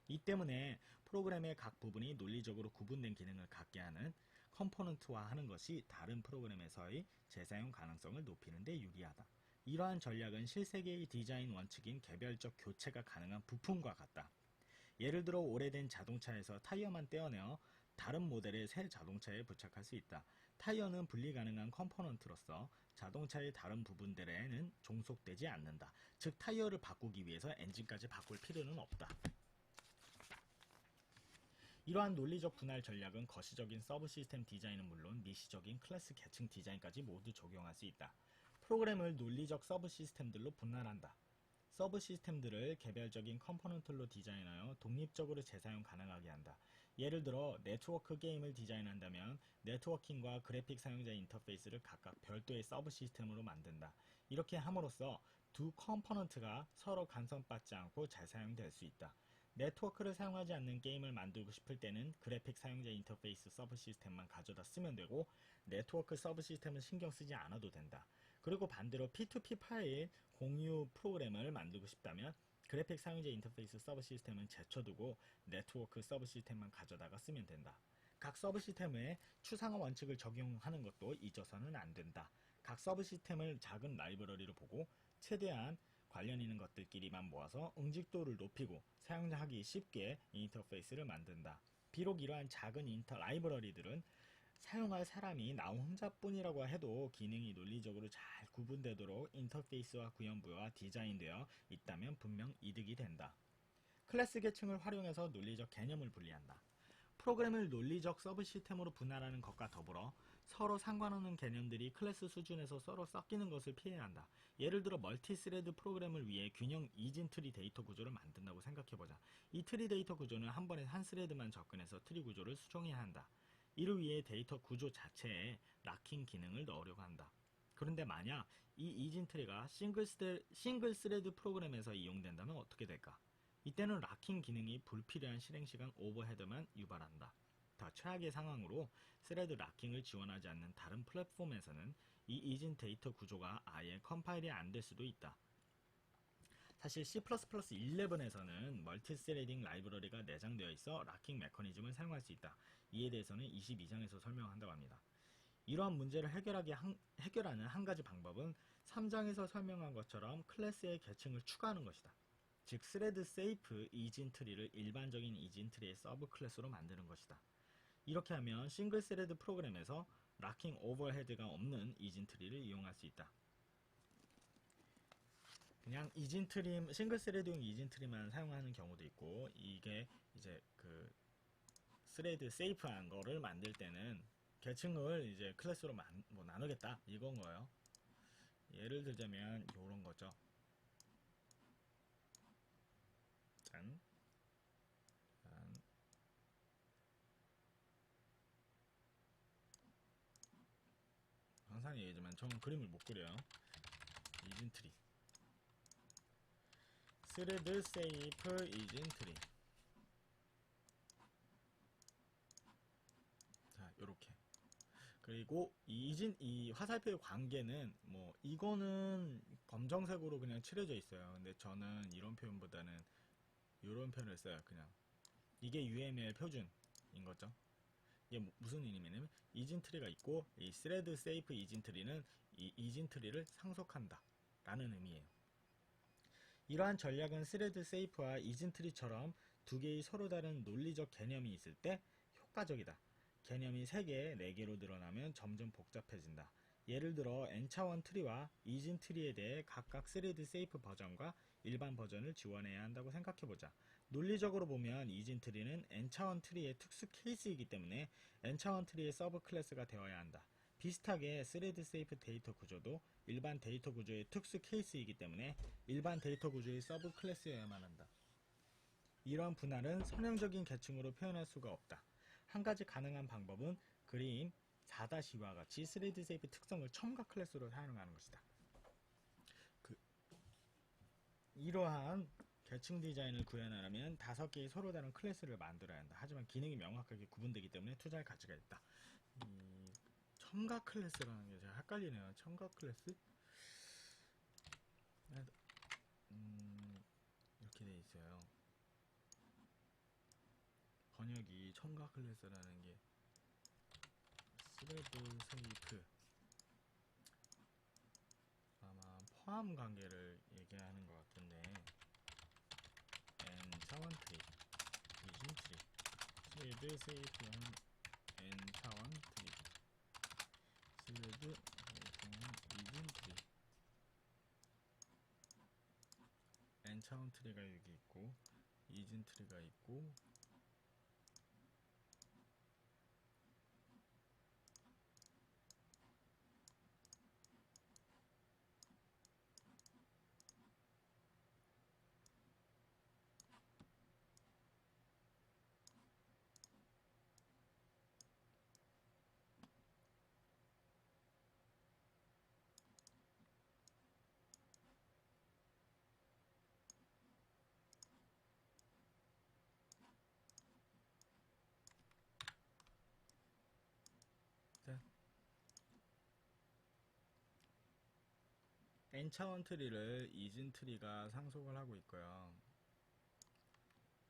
Speaker 1: 이 때문에 프로그램의 각 부분이 논리적으로 구분된 기능을 갖게 하는 컴포넌트화하는 것이 다른 프로그램에서의 재사용 가능성을 높이는 데 유리하다. 이러한 전략은 실세계의 디자인 원칙인 개별적 교체가 가능한 부품과 같다. 예를 들어 오래된 자동차에서 타이어만 떼어내어 다른 모델의 새 자동차에 부착할 수 있다. 타이어는 분리 가능한 컴포넌트로서 자동차의 다른 부분들에는 종속되지 않는다. 즉 타이어를 바꾸기 위해서 엔진까지 바꿀 필요는 없다. 이러한 논리적 분할 전략은 거시적인 서브 시스템 디자인은 물론 미시적인 클래스 계층 디자인까지 모두 적용할 수 있다. 프로그램을 논리적 서브 시스템들로 분할한다. 서브 시스템들을 개별적인 컴포넌트로 디자인하여 독립적으로 재사용 가능하게 한다. 예를 들어 네트워크 게임을 디자인한다면 네트워킹과 그래픽 사용자 인터페이스를 각각 별도의 서브 시스템으로 만든다. 이렇게 함으로써 두 컴포넌트가 서로 간섭받지 않고 재사용될 수 있다. 네트워크를 사용하지 않는 게임을 만들고 싶을 때는 그래픽 사용자 인터페이스 서브 시스템만 가져다 쓰면 되고 네트워크 서브 시스템은 신경 쓰지 않아도 된다. 그리고 반대로 P2P 파일 공유 프로그램을 만들고 싶다면 그래픽 사용자 인터페이스 서브 시스템은 제쳐두고 네트워크 서브 시스템만 가져다가 쓰면 된다. 각 서브 시스템에 추상화 원칙을 적용하는 것도 잊어서는 안 된다. 각 서브 시스템을 작은 라이브러리로 보고 최대한 관련 있는 것들끼리만 모아서 응집도를 높이고 사용하기 쉽게 인터페이스를 만든다. 비록 이러한 작은 라이브러리들은 사용할 사람이 나 혼자뿐이라고 해도 기능이 논리적으로 잘 구분되도록 인터페이스와 구현부가 디자인되어 있다면 분명 이득이 된다. 클래스 계층을 활용해서 논리적 개념을 분리한다. 프로그램을 논리적 서브 시스템으로 분할하는 것과 더불어 서로 상관없는 개념들이 클래스 수준에서 서로 섞이는 것을 피해야 한다. 예를 들어 멀티스레드 프로그램을 위해 균형 이진 트리 데이터 구조를 만든다고 생각해보자. 이 트리 데이터 구조는 한 번에 한 스레드만 접근해서 트리 구조를 수정해야 한다. 이를 위해 데이터 구조 자체에 락킹 기능을 넣으려고 한다. 그런데 만약 이 이진 트리가 싱글 스레드 프로그램에서 이용된다면 어떻게 될까? 이때는 락킹 기능이 불필요한 실행시간 오버헤드만 유발한다. 더 최악의 상황으로 스레드 락킹을 지원하지 않는 다른 플랫폼에서는 이 이진 데이터 구조가 아예 컴파일이 안 될 수도 있다. 사실 C++11에서는 멀티스레딩 라이브러리가 내장되어 있어 락킹 메커니즘을 사용할 수 있다. 이에 대해서는 22장에서 설명한다고 합니다. 이러한 문제를 해결하는 한 가지 방법은 3장에서 설명한 것처럼 클래스의 계층을 추가하는 것이다. 즉 스레드 세이프 이진 트리를 일반적인 이진 트리의 서브 클래스로 만드는 것이다. 이렇게 하면 싱글 스레드 프로그램에서 락킹 오버헤드가 없는 이진 트리를 이용할 수 있다. 그냥 이진 트리, 싱글 스레드용 이진 트리만 사용하는 경우도 있고, 이게 이제 그 스레드 세이프한 거를 만들 때는 계층을 이제 클래스로 나누겠다 이건 거예요. 예를 들자면 요런 거죠. 짠. 항상 얘기하지만 저는 그림을 못 그려요. 이진 트리. 스레드 세이프 이진 트리. 자, 요렇게. 그리고 이 화살표의 관계는 뭐 이거는 검정색으로 그냥 칠해져 있어요. 근데 저는 이런 표현보다는 이런 표현을 써요. 그냥 이게 UML 표준인 거죠. 이게 무슨 의미냐면 이진 트리가 있고 이 스레드 세이프 이진 트리는 이 이진 트리를 상속한다 라는 의미예요. 이러한 전략은 스레드 세이프와 이진 트리처럼 두 개의 서로 다른 논리적 개념이 있을 때 효과적이다. 개념이 3개, 4개로 늘어나면 점점 복잡해진다. 예를 들어 n차원 트리와 이진 트리에 대해 각각 스레드 세이프 버전과 일반 버전을 지원해야 한다고 생각해보자. 논리적으로 보면 이진 트리는 n차원 트리의 특수 케이스이기 때문에 n차원 트리의 서브 클래스가 되어야 한다. 비슷하게 스레드 세이프 데이터 구조도 일반 데이터 구조의 특수 케이스이기 때문에 일반 데이터 구조의 서브 클래스여야만 한다. 이러한 분할은 선형적인 계층으로 표현할 수가 없다. 한 가지 가능한 방법은 그림 4-2와 같이 스레드 세이프 특성을 첨가 클래스로 사용하는 것이다. 이러한 계층 디자인을 구현하려면 5개의 서로 다른 클래스를 만들어야 한다. 하지만 기능이 명확하게 구분되기 때문에 투자할 가치가 있다. 첨가 클래스라는 게 제가 헷갈리네요. 첨가 클래스? 이렇게 돼 있어요. 번역이 첨가 클래스라는 게 스레드 세이프 아마 포함 관계를 얘기하는 것 같은데 n차원 트리, 이진 트리, 스레드 세이프는 n차원 트리, 스레드 세이프는 이진 트리, n차원 트리가 여기 있고 이진 트리가 있고 n차원 트리를 이진 트리가 상속을 하고 있고요.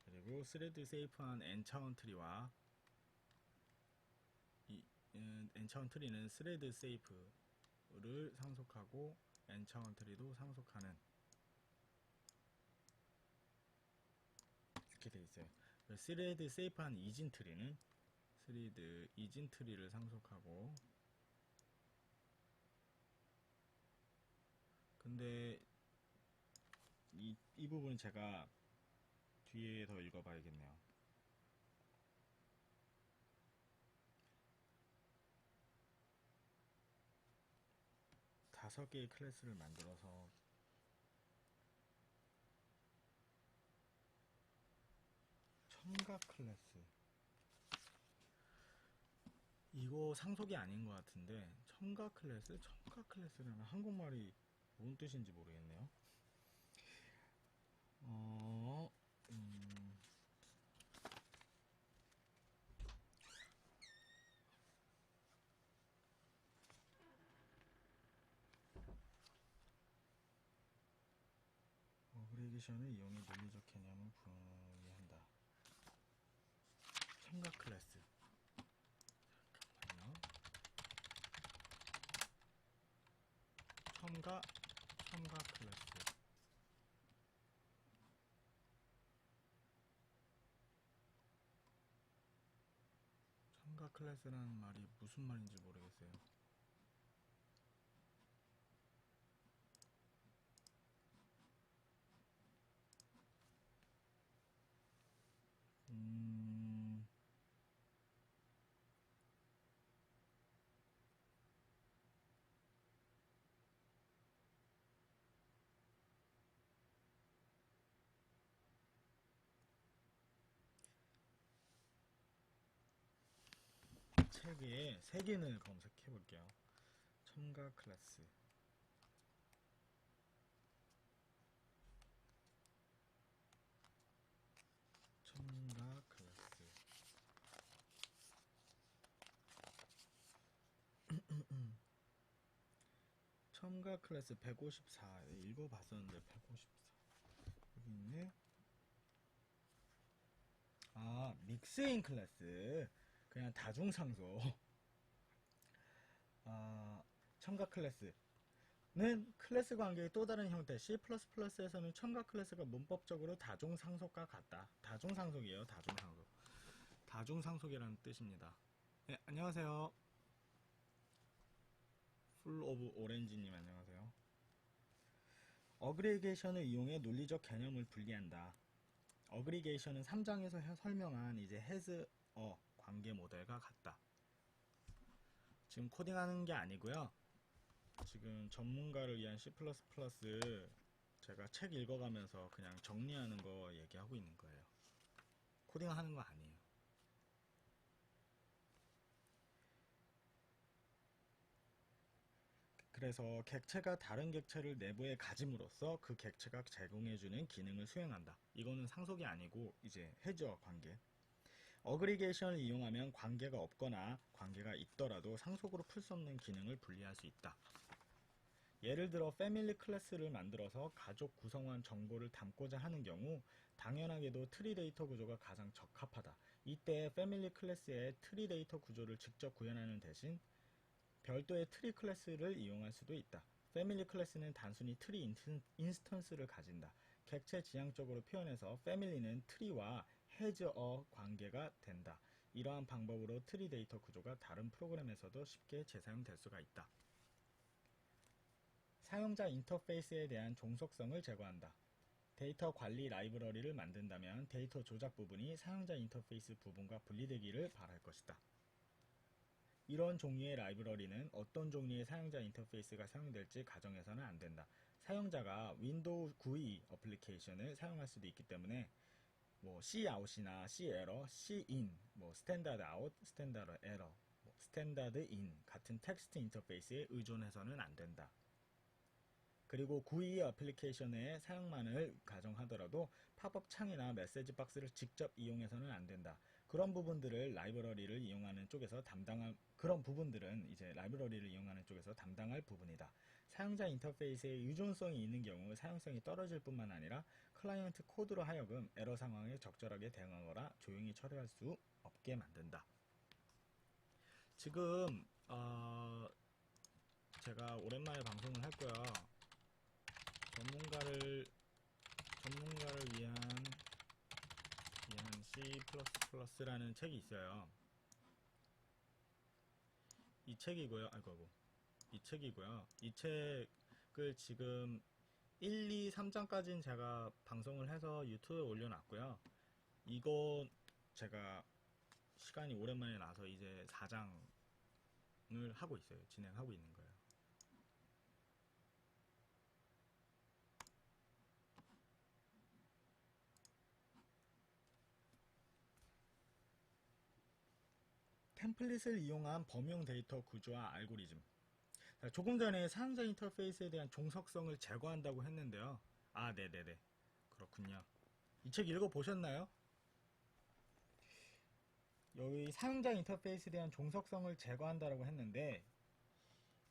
Speaker 1: 그리고 스레드 세이프한 n차원 트리와 n차원 트리는 스레드 세이프를 상속하고 n차원 트리도 상속하는 이렇게 돼 있어요. 스레드 세이프한 이진 트리는 스레드 이진 트리를 상속하고 근데 이 부분 제가 뒤에 더 읽어봐야겠네요. 다섯 개의 클래스를 만들어서 첨가 클래스 이거 상속이 아닌 것 같은데 첨가 클래스? 첨가 클래스라는 한국말이 뭔 뜻인지 모르겠네요. 어그리게이션을 이용해 논리적 개념을 분리한다. 첨가 클래스. 잠깐만요. 첨가 클래스. 첨가 클래스라는 말이 무슨 말인지 모르겠어요. 책에 세 개를 검색해 볼게요. 첨가 클래스. 첨가 클래스. 첨가 클래스 154. 읽어봤었는데 154. 여기 있네. 아, 믹스인 클래스. 그냥 다중상소. 아, 첨가 클래스는 클래스 관계의 또 다른 형태. C++에서는 첨가 클래스가 문법적으로 다중상속과 같다. 다중상속이에요. 다중상속. 다중상속이라는 뜻입니다. 네, 안녕하세요. 풀 오브 오렌지님 안녕하세요. 어그리게이션을 이용해 논리적 개념을 분리한다. 어그리게이션은 3장에서 설명한 이제 has 관계 모델과 같다. 지금 코딩하는 게 아니고요. 지금 전문가를 위한 C++ 제가 책 읽어가면서 그냥 정리하는 거 얘기하고 있는 거예요. 코딩하는 거 아니에요. 그래서 객체가 다른 객체를 내부에 가짐으로써 그 객체가 제공해주는 기능을 수행한다. 이거는 상속이 아니고 이제 해저 관계. 어그리게이션을 이용하면 관계가 없거나 관계가 있더라도 상속으로 풀 수 없는 기능을 분리할 수 있다. 예를 들어 패밀리 클래스를 만들어서 가족 구성원 정보를 담고자 하는 경우 당연하게도 트리 데이터 구조가 가장 적합하다. 이때 패밀리 클래스의 트리 데이터 구조를 직접 구현하는 대신 별도의 트리 클래스를 이용할 수도 있다. 패밀리 클래스는 단순히 트리 인스턴스를 가진다. 객체 지향적으로 표현해서 패밀리는 트리와 has 관계가 된다. 이러한 방법으로 트리 데이터 구조가 다른 프로그램에서도 쉽게 재사용될 수가 있다. 사용자 인터페이스에 대한 종속성을 제거한다. 데이터 관리 라이브러리를 만든다면 데이터 조작 부분이 사용자 인터페이스 부분과 분리되기를 바랄 것이다. 이런 종류의 라이브러리는 어떤 종류의 사용자 인터페이스가 사용될지 가정해서는 안 된다. 사용자가 윈도우 GUI 어플리케이션을 사용할 수도 있기 때문에 C 아웃이나 C 에러, C 인, 스탠다드 아웃, 스탠다드 에러, 스탠다드 인 같은 텍스트 인터페이스에 의존해서는 안 된다. 그리고 GUI 어플리케이션의 사용만을 가정하더라도 팝업 창이나 메시지 박스를 직접 이용해서는 안 된다. 그런 부분들을 라이브러리를 이용하는 쪽에서 그런 부분들은 이제 라이브러리를 이용하는 쪽에서 담당할 부분이다. 사용자 인터페이스에 유존성이 있는 경우 사용성이 떨어질 뿐만 아니라 클라이언트 코드로 하여금 에러 상황에 적절하게 대응하거나 조용히 처리할 수 없게 만든다. 지금 제가 오랜만에 방송을 했고요. 전문가를 위한 C++라는 책이 있어요. 이 책이고요. 이 책이고요. 이 책을 지금 1, 2, 3장까지는 제가 방송을 해서 유튜브에 올려놨고요. 이거 제가 시간이 오랜만에 나서 이제 4장을 하고 있어요. 진행하고 있는 거예요. 템플릿을 이용한 범용 데이터 구조와 알고리즘. 조금 전에 사용자 인터페이스에 대한 종속성을 제거한다고 했는데요. 아, 네네네. 그렇군요. 이 책 읽어보셨나요? 여기 사용자 인터페이스에 대한 종속성을 제거한다고 했는데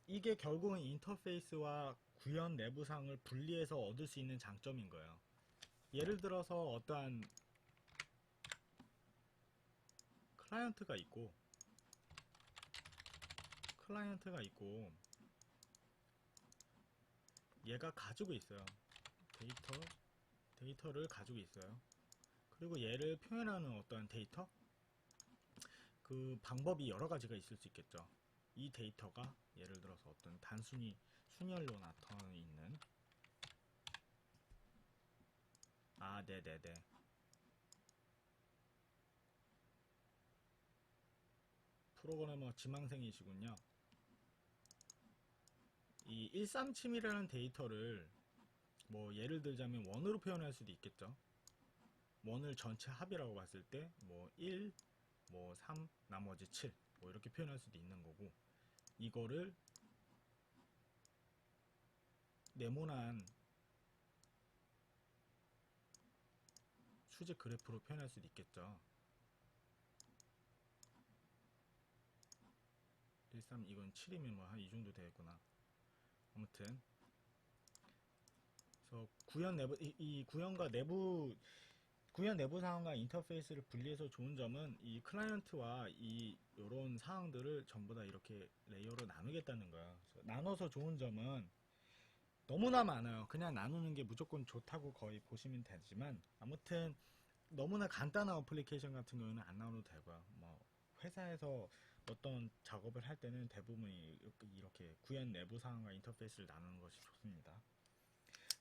Speaker 1: 이게 결국은 인터페이스와 구현 내부상을 분리해서 얻을 수 있는 장점인 거예요. 예를 들어서 어떠한 클라이언트가 있고 얘가 가지고 있어요. 데이터를 가지고 있어요. 그리고 얘를 표현하는 어떠한 데이터? 그 방법이 여러 가지가 있을 수 있겠죠. 이 데이터가 예를 들어서 어떤 단순히 순열로 나타나 있는 네네네. 프로그래머 지망생이시군요. 이 137이라는 데이터를 뭐 예를 들자면 원으로 표현할 수도 있겠죠. 원을 전체 합이라고 봤을 때 뭐 1, 뭐 3, 나머지 7, 뭐 이렇게 표현할 수도 있는 거고, 이거를 네모난 수직 그래프로 표현할 수도 있겠죠. 13, 이건 7이면 뭐 한 이 정도 되겠구나. 아무튼 그래서 구현 내부 이 구현 내부 상황과 인터페이스를 분리해서 좋은 점은 이 클라이언트와 이 요런 사항들을 전부 다 이렇게 레이어로 나누겠다는 거야. 나눠서 좋은 점은 너무나 많아요. 그냥 나누는 게 무조건 좋다고 거의 보시면 되지만, 아무튼 너무나 간단한 어플리케이션 같은 경우는 안 나눠도 되고요. 뭐 회사에서 어떤 작업을 할 때는 대부분이 이렇게 구현 내부 상황과 인터페이스를 나누는 것이 좋습니다.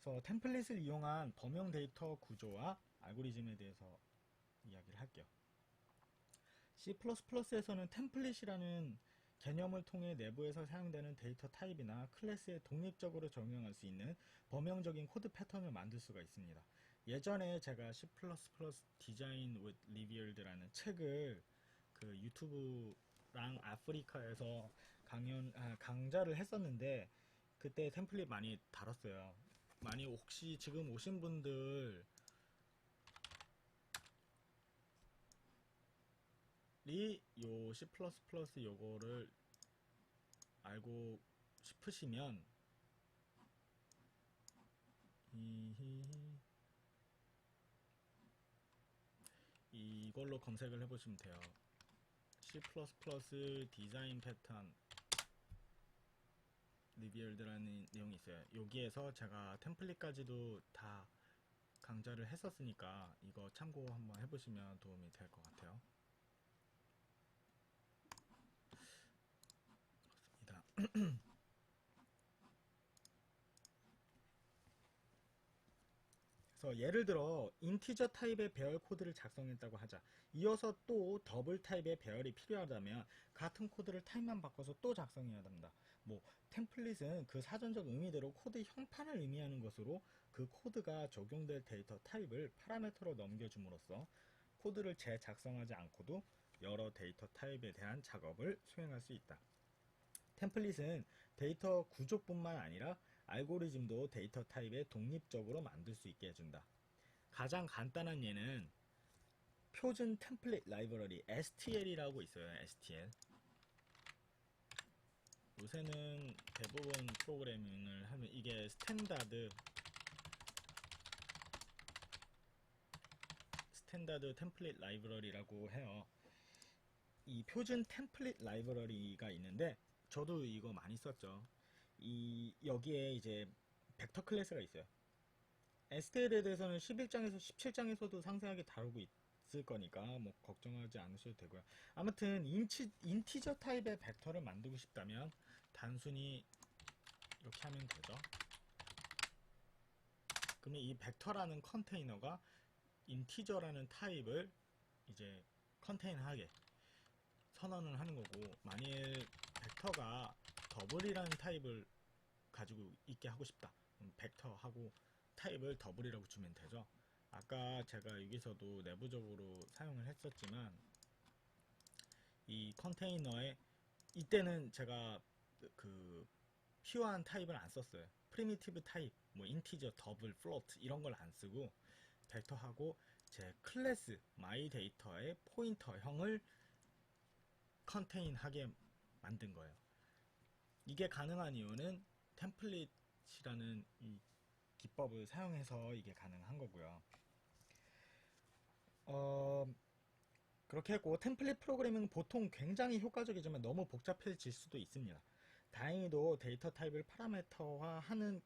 Speaker 1: 그래서 템플릿을 이용한 범용 데이터 구조와 알고리즘에 대해서 이야기를 할게요. C++에서는 템플릿이라는 개념을 통해 내부에서 사용되는 데이터 타입이나 클래스에 독립적으로 적용할 수 있는 범용적인 코드 패턴을 만들 수가 있습니다. 예전에 제가 C++ 디자인 with Revealed라는 책을 그 유튜브랑 아프리카에서 강좌를 했었는데, 그때 템플릿 많이 다뤘어요. 많이 혹시 지금 오신 분들이 요 C++ 요거를 알고 싶으시면 이걸로 검색을 해보시면 돼요. C++ 디자인 패턴 리비얼드라는 내용이 있어요. 여기에서 제가 템플릿까지도 다 강좌를 했었으니까 이거 참고 한번 해보시면 도움이 될 것 같아요. 그렇습니다. 그래서 예를 들어 인티저 타입의 배열 코드를 작성했다고 하자. 이어서 또 더블 타입의 배열이 필요하다면 같은 코드를 타입만 바꿔서 또 작성해야 합니다. 뭐 템플릿은 그 사전적 의미대로 코드 형판을 의미하는 것으로 그 코드가 적용될 데이터 타입을 파라미터로 넘겨줌으로써 코드를 재작성하지 않고도 여러 데이터 타입에 대한 작업을 수행할 수 있다. 템플릿은 데이터 구조뿐만 아니라 알고리즘도 데이터 타입에 독립적으로 만들 수 있게 해준다. 가장 간단한 예는 표준 템플릿 라이브러리 STL이라고 있어요. STL. 요새는 대부분 프로그래밍을 하면 이게 스탠다드 템플릿 라이브러리라고 해요. 이 표준 템플릿 라이브러리가 있는데 저도 이거 많이 썼죠. 여기에 이제 벡터 클래스가 있어요. STL에 대해서는 11장에서 17장에서도 상세하게 다루고 있을 거니까 뭐 걱정하지 않으셔도 되고요. 아무튼 인티저 타입의 벡터를 만들고 싶다면 단순히 이렇게 하면 되죠. 그러면 이 벡터라는 컨테이너가 인티저라는 타입을 이제 컨테인하게 선언을 하는 거고, 만일 벡터가 더블이라는 타입을 가지고 있게 하고 싶다. 벡터하고 타입을 더블이라고 주면 되죠. 아까 제가 여기서도 내부적으로 사용을 했었지만 이 컨테이너에 이때는 제가 그 피어한 타입을 안 썼어요. 프리미티브 타입, 뭐 인티저, 더블, 플로트 이런 걸 안 쓰고 벡터하고 제 클래스 마이 데이터의 포인터형을 컨테인하게 만든 거예요. 이게 가능한 이유는 템플릿이라는 이 기법을 사용해서 이게 가능한 거고요. 그렇게 했고, 템플릿 프로그래밍은 보통 굉장히 효과적이지만 너무 복잡해질 수도 있습니다. 다행히도 데이터 타입을 파라미터화 하는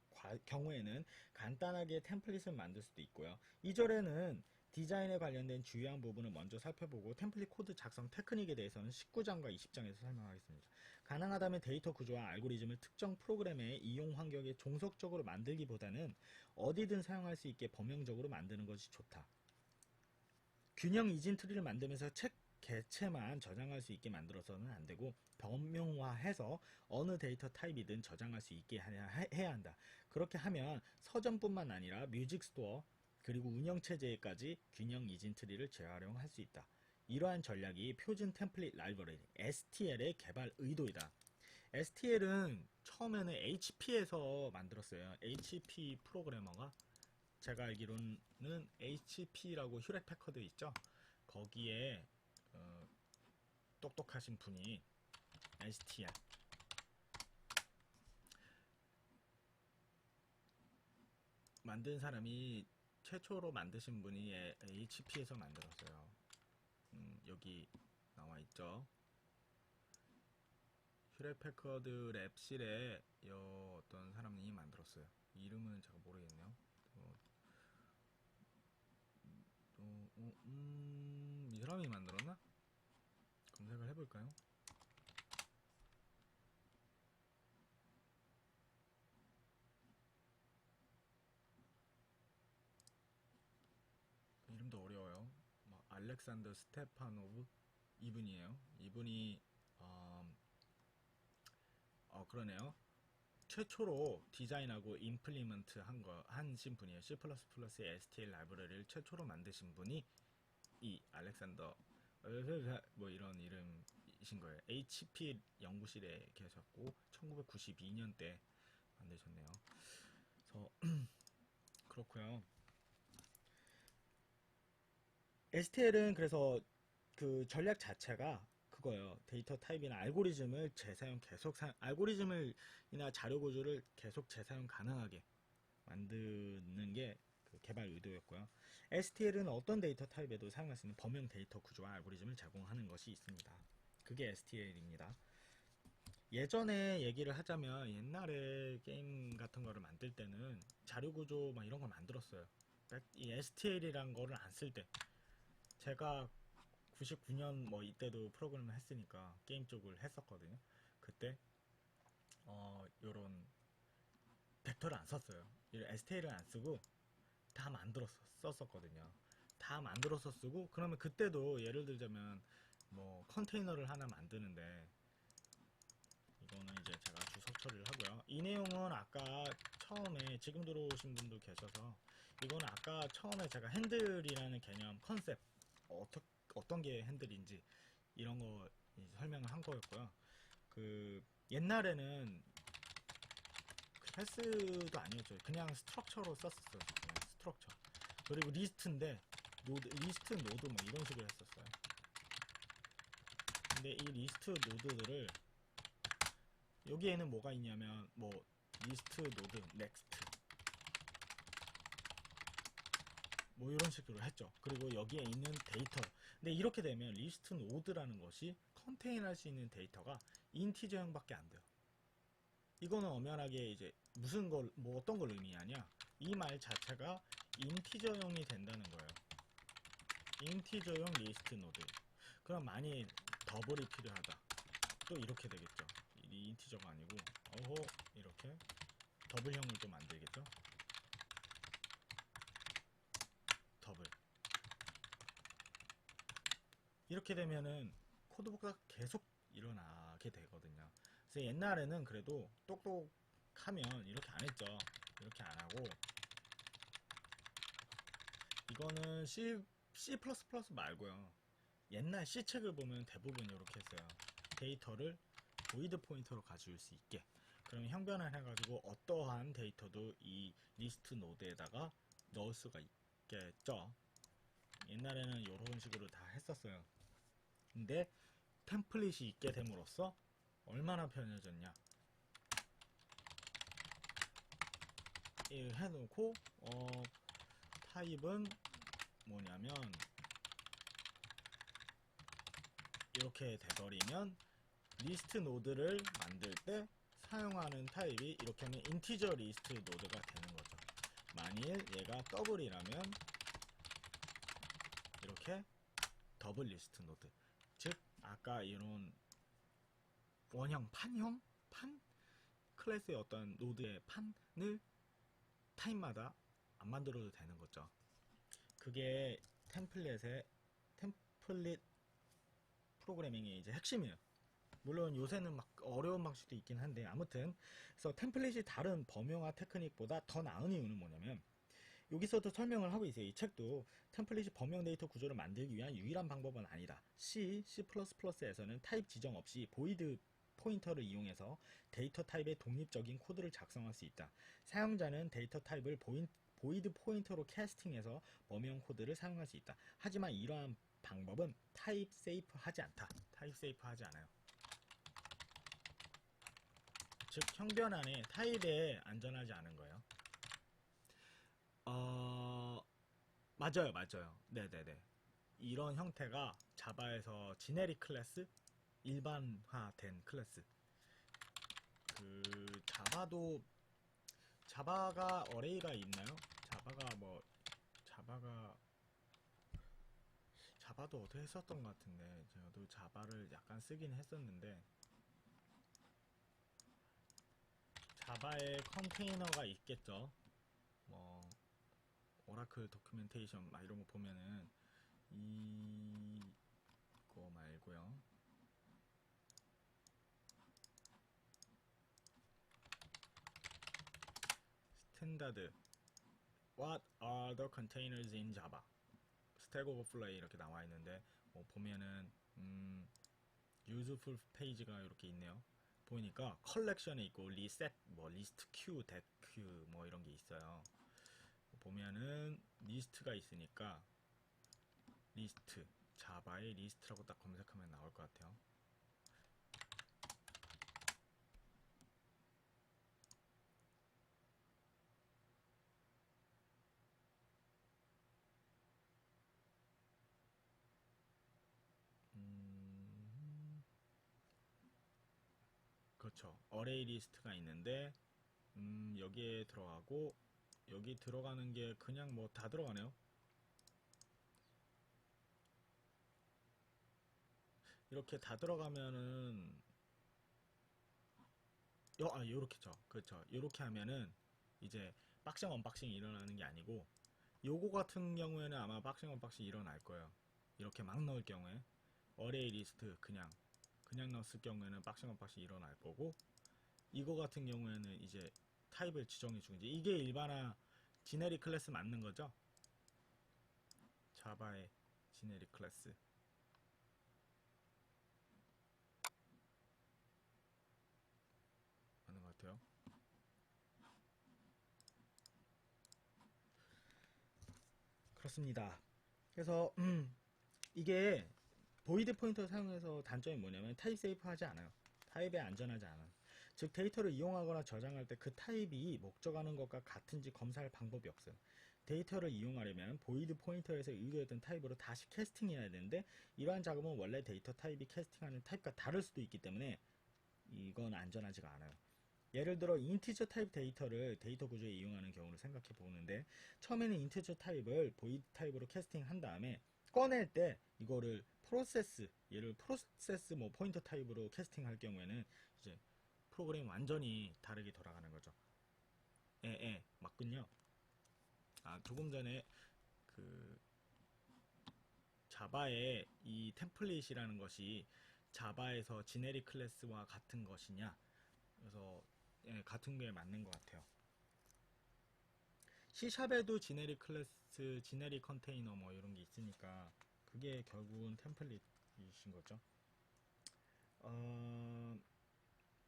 Speaker 1: 경우에는 간단하게 템플릿을 만들 수도 있고요. 2절에는 디자인에 관련된 주요한 부분을 먼저 살펴보고 템플릿 코드 작성 테크닉에 대해서는 19장과 20장에서 설명하겠습니다. 가능하다면 데이터 구조와 알고리즘을 특정 프로그램의 이용 환경에 종속적으로 만들기보다는 어디든 사용할 수 있게 범용적으로 만드는 것이 좋다. 균형 이진 트리를 만들면서 책 개체만 저장할 수 있게 만들어서는 안 되고 범용화해서 어느 데이터 타입이든 저장할 수 있게 해야 한다. 그렇게 하면 서점뿐만 아니라 뮤직 스토어 그리고 운영체제에까지 균형 이진 트리를 재활용할 수 있다. 이러한 전략이 표준 템플릿 라이브러리 STL의 개발 의도이다. STL은 처음에는 HP에서 만들었어요. HP 프로그래머가 제가 알기로는 HP라고 휴렛 패커드 있죠? 거기에 똑똑하신 분이 STL 만든 사람이 최초로 만드신 분이 HP에서 만들었어요. 여기 나와 있죠. 휴렛 패커드 랩실에 어떤 사람이 만들었어요. 이름은 제가 모르겠네요. 이 사람이 만들었나? 검색을 해볼까요? 이름도 어려워요. 알렉산더 스테파노브 이분이에요. 이분이 그러네요. 최초로 디자인하고 임플리먼트 하신 분이에요. C++의 STL 라이브러리를 최초로 만드신 분이 이 알렉산더 뭐 이런 이름이신 거예요. HP 연구실에 계셨고 1992년대 만드셨네요. 그래서 그렇고요. STL은 그래서 그 전략 자체가 그거예요. 데이터 타입이나 알고리즘을 재사용 알고리즘이나 자료 구조를 계속 재사용 가능하게 만드는 게 그 개발 의도였고요. STL은 어떤 데이터 타입에도 사용할 수 있는 범용 데이터 구조와 알고리즘을 제공하는 것이 있습니다. 그게 STL입니다. 예전에 얘기를 하자면 옛날에 게임 같은 거를 만들 때는 자료 구조 막 이런 걸 만들었어요. 그러니까 이 STL이란 거를 안 쓸 때 제가 99년 뭐 이때도 프로그램을 했으니까 게임 쪽을 했었거든요. 그때 요런 벡터를 안 썼어요. STL을 안 쓰고 다 만들어서 썼었거든요. 다 만들어서 쓰고 그러면 그때도 예를 들자면 뭐 컨테이너를 하나 만드는데 이거는 이제 제가 주석 처리를 하고요. 이 내용은 아까 처음에 지금 들어오신 분도 계셔서 이거는 아까 처음에 제가 핸들이라는 개념 컨셉 어떤 게 핸들인지 이런 거 설명을 한 거였고요. 그 옛날에는 클래스도 아니었죠. 그냥 스트럭처로 썼었어요. 그냥 스트럭처. 그리고 리스트인데 리스트 노드 뭐 이런 식으로 했었어요. 근데 이 리스트 노드들을 여기에는 뭐가 있냐면 뭐 리스트 노드 넥스트 뭐 이런 식으로 했죠. 그리고 여기에 있는 데이터. 근데 이렇게 되면 리스트 노드라는 것이 컨테인할 수 있는 데이터가 인티저형밖에 안 돼요. 이거는 엄연하게 이제 무슨 걸, 뭐 어떤 걸 의미하냐? 이 말 자체가 인티저형이 된다는 거예요. 인티저형 리스트 노드. 그럼 많이 더블이 필요하다. 또 이렇게 되겠죠. 이 인티저가 아니고, 이렇게 더블형을 또 만들겠죠. 더블. 이렇게 되면은 코드북가 계속 일어나게 되거든요. 그래서 옛날에는 그래도 똑똑하면 이렇게 안 했죠. 이렇게 안 하고 이거는 C++ 말고요. 옛날 C책을 보면 대부분 이렇게 했어요. 데이터를 보이드 포인터로 가져올 수 있게. 그럼 형변을 해가지고 어떠한 데이터도 이 리스트 노드에다가 넣을 수가 있겠죠. 옛날에는 이런 식으로 다 했었어요. 근데 템플릿이 있게 됨으로써 얼마나 편해졌냐. 해놓고 타입은 뭐냐면 이렇게 돼버리면 리스트 노드를 만들 때 사용하는 타입이 이렇게 하면 인티저 리스트 노드가 되는 거죠. 만일 얘가 더블이라면 이렇게 더블 리스트 노드, 즉 아까 이런 원형 판형 판 클래스의 어떤 노드의 판을 타입마다 안 만들어도 되는 거죠. 그게 템플릿 프로그래밍의 이제 핵심이에요. 물론 요새는 막 어려운 방식도 있긴 한데, 아무튼 그래서 템플릿이 다른 범용화 테크닉보다 더 나은 이유는 뭐냐면, 여기서도 설명을 하고 있어요. 이 책도 템플릿이 범용 데이터 구조를 만들기 위한 유일한 방법은 아니다. C++에서는 타입 지정 없이 보이드 포인터를 이용해서 데이터 타입의 독립적인 코드를 작성할 수 있다. 사용자는 데이터 타입을 보이드 포인터로 캐스팅해서 범용 코드를 사용할 수 있다. 하지만 이러한 방법은 타입 세이프 하지 않다. 타입 세이프 하지 않아요. 즉 형변환의 타입에 안전하지 않은 거예요. 맞아요. 네네네. 이런 형태가 자바에서 지네릭 클래스, 일반화된 클래스. 그 자바가 어레이가 있나요? 자바도 어떻게 했었던 것 같은데, 저도 자바를 약간 쓰긴 했었는데, 자바에 컨테이너가 있겠죠. 뭐 오라클 도큐멘테이션 막 이런 거 보면은 이거 말고요. 스탠다드 What are the containers in Java? 스택 오버플로이 이렇게 나와 있는데, 보면은 useful 페이지가 이렇게 있네요. 보니까 컬렉션에 있고 리셋, 뭐 리스트 큐, 덱 큐, 뭐 이런 게 있어요. 보면은 리스트가 있으니까 리스트, 자바의 리스트라고 딱 검색하면 나올 것 같아요. 그렇죠. 어레이 리스트가 있는데 여기에 들어가고, 여기 들어가는 게 그냥 뭐 다 들어가네요. 이렇게 다 들어가면은 요렇게죠. 그렇죠. 요렇게 하면은 이제 박싱 언박싱이 일어나는 게 아니고, 요거 같은 경우에는 아마 박싱 언박싱이 일어날 거예요. 이렇게 막 넣을 경우에 어레이 리스트 그냥 넣었을 경우에는 박싱 언박싱이 일어날 거고, 이거 같은 경우에는 이제 타입을 지정해 주는지, 이게 일반화 지네릭 클래스 맞는 거죠? 자바의 지네릭 클래스 맞는 것 같아요. 그렇습니다. 그래서 이게 보이드 포인터 사용해서 단점이 뭐냐면 타입 세이프 하지 않아요. 타입에 안전하지 않아요. 즉 데이터를 이용하거나 저장할 때 그 타입이 목적하는 것과 같은지 검사할 방법이 없어요. 데이터를 이용하려면 보이드 포인터에서 의도했던 타입으로 다시 캐스팅해야 되는데, 이러한 작업은 원래 데이터 타입이 캐스팅하는 타입과 다를 수도 있기 때문에 이건 안전하지가 않아요. 예를 들어 인티저 타입 데이터를 데이터 구조에 이용하는 경우를 생각해 보는데, 처음에는 인티저 타입을 보이드 타입으로 캐스팅한 다음에 꺼낼 때 이거를 프로세스 뭐 포인터 타입으로 캐스팅할 경우에는 이제 프로그램이 완전히 다르게 돌아가는 거죠. 맞군요. 조금 전에 그 자바의 이 템플릿이라는 것이 자바에서 지네릭 클래스와 같은 것이냐, 그래서 같은 게 맞는 것 같아요. C샵에도 지네릭 클래스, 지네릭 컨테이너 뭐 이런 게 있으니까 그게 결국은 템플릿이신 거죠.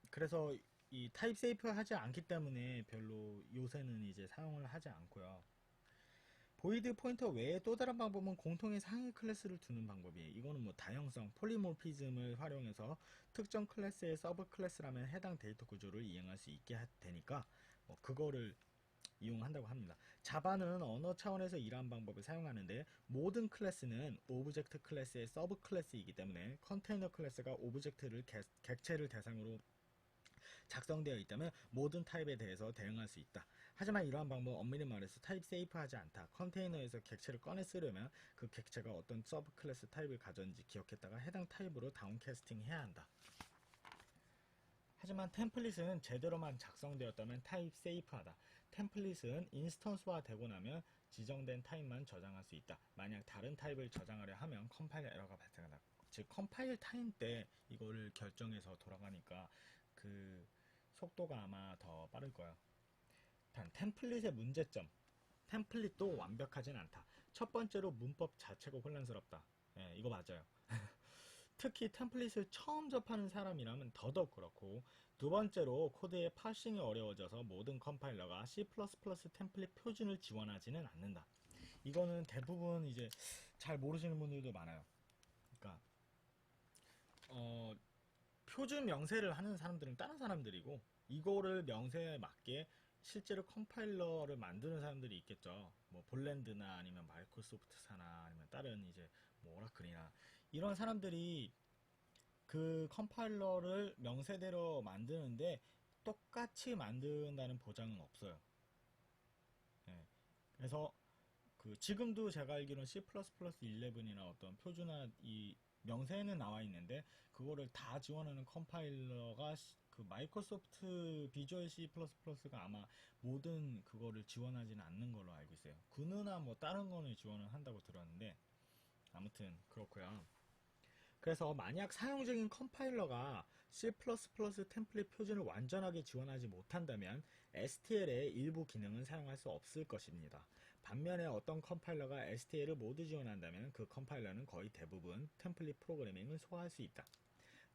Speaker 1: 그래서 이 타입 세이프 하지 않기 때문에 별로 요새는 이제 사용을 하지 않고요. 보이드 포인터 외에 또 다른 방법은 공통의 상위 클래스를 두는 방법이에요. 이거는 뭐 다형성, 폴리모피즘을 활용해서 특정 클래스의 서브 클래스라면 해당 데이터 구조를 이행할 수 있게 되니까, 뭐 그거를 이용한다고 합니다. 자바는 언어 차원에서 이러한 방법을 사용하는데 모든 클래스는 오브젝트 클래스의 서브 클래스이기 때문에 컨테이너 클래스가 오브젝트를 객체를 대상으로 작성되어 있다면 모든 타입에 대해서 대응할 수 있다. 하지만 이러한 방법은 엄밀히 말해서 타입 세이프하지 않다. 컨테이너에서 객체를 꺼내 쓰려면 그 객체가 어떤 서브 클래스 타입을 가졌는지 기억했다가 해당 타입으로 다운캐스팅 해야 한다. 하지만 템플릿은 제대로만 작성되었다면 타입 세이프하다. 템플릿은 인스턴스화 되고 나면 지정된 타입만 저장할 수 있다. 만약 다른 타입을 저장하려 하면 컴파일 에러가 발생한다. 즉 컴파일 타임 때 이거를 결정해서 돌아가니까 그 속도가 아마 더 빠를 거예요. 단 템플릿의 문제점. 템플릿도 완벽하진 않다. 첫 번째로 문법 자체가 혼란스럽다. 예, 이거 맞아요. 특히 템플릿을 처음 접하는 사람이라면 더더욱 그렇고, 두 번째로 코드의 파싱이 어려워져서 모든 컴파일러가 C++ 템플릿 표준을 지원하지는 않는다. 이거는 대부분 이제 잘 모르시는 분들도 많아요. 그러니까 표준 명세를 하는 사람들은 다른 사람들이고, 이거를 명세에 맞게 실제로 컴파일러를 만드는 사람들이 있겠죠. 뭐 볼랜드나 아니면 마이크로소프트사나 아니면 다른 이제 뭐 오라클이나 이런 사람들이 그 컴파일러를 명세대로 만드는데 똑같이 만든다는 보장은 없어요. 예. 그래서 그 지금도 제가 알기로는 C++11이나 어떤 표준화 이 명세에는 나와 있는데 그거를 다 지원하는 컴파일러가 그 마이크로소프트 비주얼 C++가 아마 모든 그거를 지원하지는 않는 걸로 알고 있어요. 그누나 뭐 다른 거는 지원을 한다고 들었는데 아무튼 그렇고요. 그래서 만약 사용중인 컴파일러가 C++ 템플릿 표준을 완전하게 지원하지 못한다면 STL의 일부 기능은 사용할 수 없을 것입니다. 반면에 어떤 컴파일러가 STL을 모두 지원한다면 그 컴파일러는 거의 대부분 템플릿 프로그래밍을 소화할 수 있다.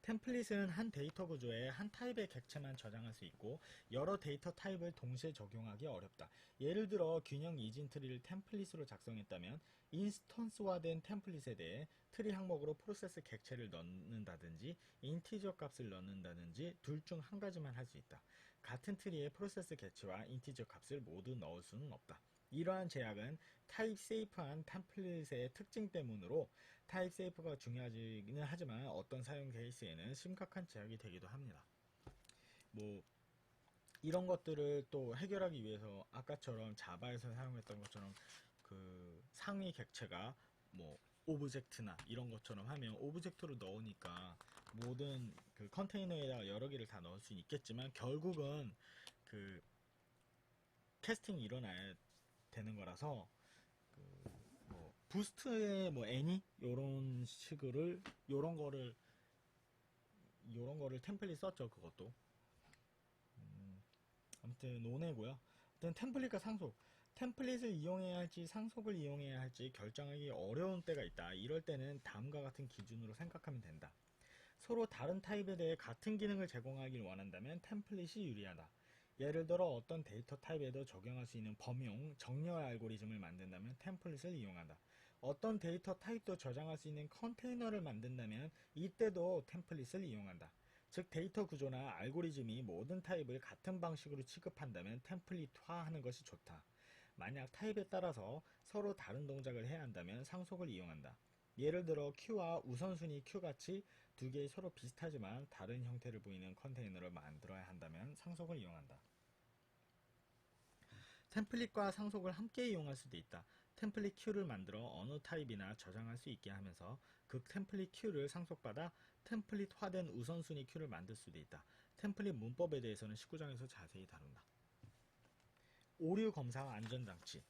Speaker 1: 템플릿은 한 데이터 구조에 한 타입의 객체만 저장할 수 있고 여러 데이터 타입을 동시에 적용하기 어렵다. 예를 들어 균형 이진 트리를 템플릿으로 작성했다면 인스턴스화된 템플릿에 대해 트리 항목으로 프로세스 객체를 넣는다든지 인티저 값을 넣는다든지 둘 중 한 가지만 할 수 있다. 같은 트리에 프로세스 객체와 인티저 값을 모두 넣을 수는 없다. 이러한 제약은 타입 세이프한 템플릿의 특징 때문으로 타입 세이프가 중요하지는 하지만 어떤 사용 케이스에는 심각한 제약이 되기도 합니다. 뭐 이런 것들을 또 해결하기 위해서 아까처럼 자바에서 사용했던 것처럼 그 상위 객체가 뭐 오브젝트나 이런 것처럼 하면 오브젝트로 넣으니까 모든 그 컨테이너에다가 여러 개를 다 넣을 수 있겠지만 결국은 그 캐스팅이 일어나야 되는 거라서 뭐 부스트의 뭐 애니 요런 식을 요런 거를 템플릿 썼죠. 그것도 아무튼 논외고요. 아무튼 템플릿과 상속 템플릿을 이용해야 할지 상속을 이용해야 할지 결정하기 어려운 때가 있다. 이럴 때는 다음과 같은 기준으로 생각하면 된다. 서로 다른 타입에 대해 같은 기능을 제공하길 원한다면 템플릿이 유리하다. 예를 들어 어떤 데이터 타입에도 적용할 수 있는 범용, 정렬 알고리즘을 만든다면 템플릿을 이용한다. 어떤 데이터 타입도 저장할 수 있는 컨테이너를 만든다면 이때도 템플릿을 이용한다. 즉 데이터 구조나 알고리즘이 모든 타입을 같은 방식으로 취급한다면 템플릿화하는 것이 좋다. 만약 타입에 따라서 서로 다른 동작을 해야 한다면 상속을 이용한다. 예를 들어 Q와 우선순위 Q같이 두 개의 서로 비슷하지만 다른 형태를 보이는 컨테이너를 만들어야 한다면 상속을 이용한다. 템플릿과 상속을 함께 이용할 수도 있다. 템플릿 Q를 만들어 어느 타입이나 저장할 수 있게 하면서 그 템플릿 Q를 상속받아 템플릿화된 우선순위 Q를 만들 수도 있다. 템플릿 문법에 대해서는 19장에서 자세히 다룬다. 오류 검사와 안전장치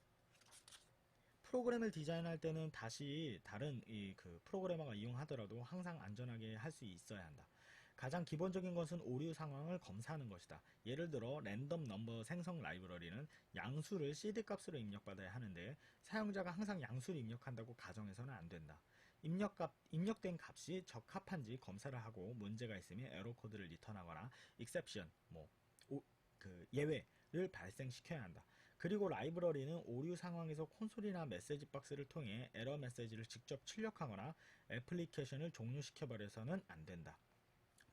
Speaker 1: 프로그램을 디자인할 때는 다시 다른 그 프로그래머가 이용하더라도 항상 안전하게 할 수 있어야 한다. 가장 기본적인 것은 오류 상황을 검사하는 것이다. 예를 들어 랜덤 넘버 생성 라이브러리는 양수를 CD 값으로 입력받아야 하는데 사용자가 항상 양수를 입력한다고 가정해서는 안 된다. 입력된 값이 적합한지 검사를 하고 문제가 있으면 에러 코드를 리턴하거나 exception, 그 예외를 발생시켜야 한다. 그리고 라이브러리는 오류 상황에서 콘솔이나 메시지 박스를 통해 에러 메시지를 직접 출력하거나 애플리케이션을 종료시켜버려서는 안 된다.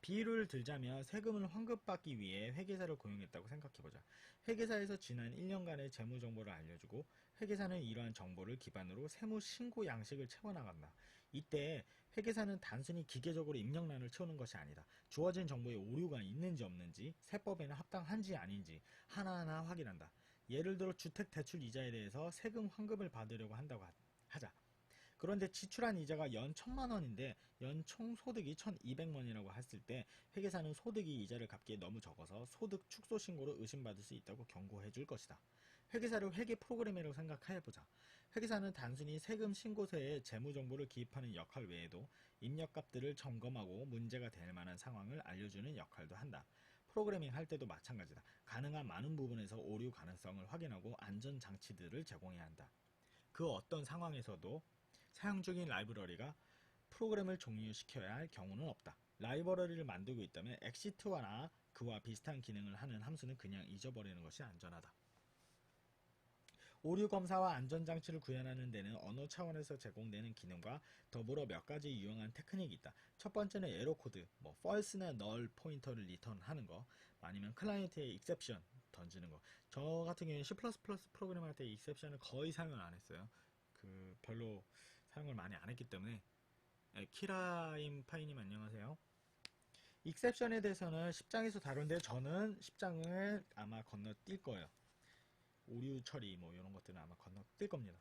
Speaker 1: 비유를 들자면 세금을 환급받기 위해 회계사를 고용했다고 생각해보자. 회계사에서 지난 1년간의 재무 정보를 알려주고 회계사는 이러한 정보를 기반으로 세무 신고 양식을 채워나간다. 이때 회계사는 단순히 기계적으로 입력란을 채우는 것이 아니다. 주어진 정보에 오류가 있는지 없는지, 세법에는 합당한지 아닌지 하나하나 확인한다. 예를 들어 주택대출 이자에 대해서 세금 환급을 받으려고 한다고 하자. 그런데 지출한 이자가 연 1,000만 원인데 연 총소득이 1,200만원이라고 했을 때 회계사는 소득이 이자를 갚기에 너무 적어서 소득 축소 신고로 의심받을 수 있다고 경고해 줄 것이다. 회계사를 회계 프로그램이라고 생각해보자. 회계사는 단순히 세금 신고서에 재무정보를 기입하는 역할 외에도 입력값들을 점검하고 문제가 될 만한 상황을 알려주는 역할도 한다. 프로그래밍 할 때도 마찬가지다. 가능한 많은 부분에서 오류 가능성을 확인하고 안전장치들을 제공해야 한다. 그 어떤 상황에서도 사용 중인 라이브러리가 프로그램을 종료시켜야 할 경우는 없다. 라이브러리를 만들고 있다면 엑시트와나 그와 비슷한 기능을 하는 함수는 그냥 잊어버리는 것이 안전하다. 오류 검사와 안전장치를 구현하는 데는 언어 차원에서 제공되는 기능과 더불어 몇 가지 유용한 테크닉이 있다. 첫 번째는 에러 코드, false나 null 포인터를 리턴하는 거, 아니면 클라이언트에 exception 던지는 거. 저 같은 경우에 C++ 프로그램 할 때 exception을 거의 사용을 안 했어요. 별로 사용을 많이 안 했기 때문에. 키라임 파이님 안녕하세요. 익셉션에 대해서는 10장에서 다룬데 저는 10장을 아마 건너뛸 거예요. 오류 처리 이런 것들은 아마 건너뛸 겁니다.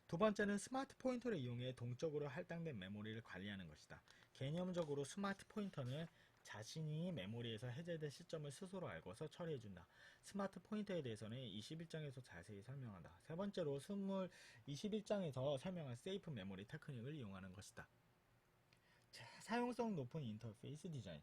Speaker 1: 두 번째는 스마트 포인터를 이용해 동적으로 할당된 메모리를 관리하는 것이다. 개념적으로 스마트 포인터는 자신이 메모리에서 해제된 시점을 스스로 알고서 처리해준다. 스마트 포인터에 대해서는 21장에서 자세히 설명한다. 세 번째로 21장에서 설명한 세이프 메모리 테크닉을 이용하는 것이다. 사용성 높은 인터페이스 디자인.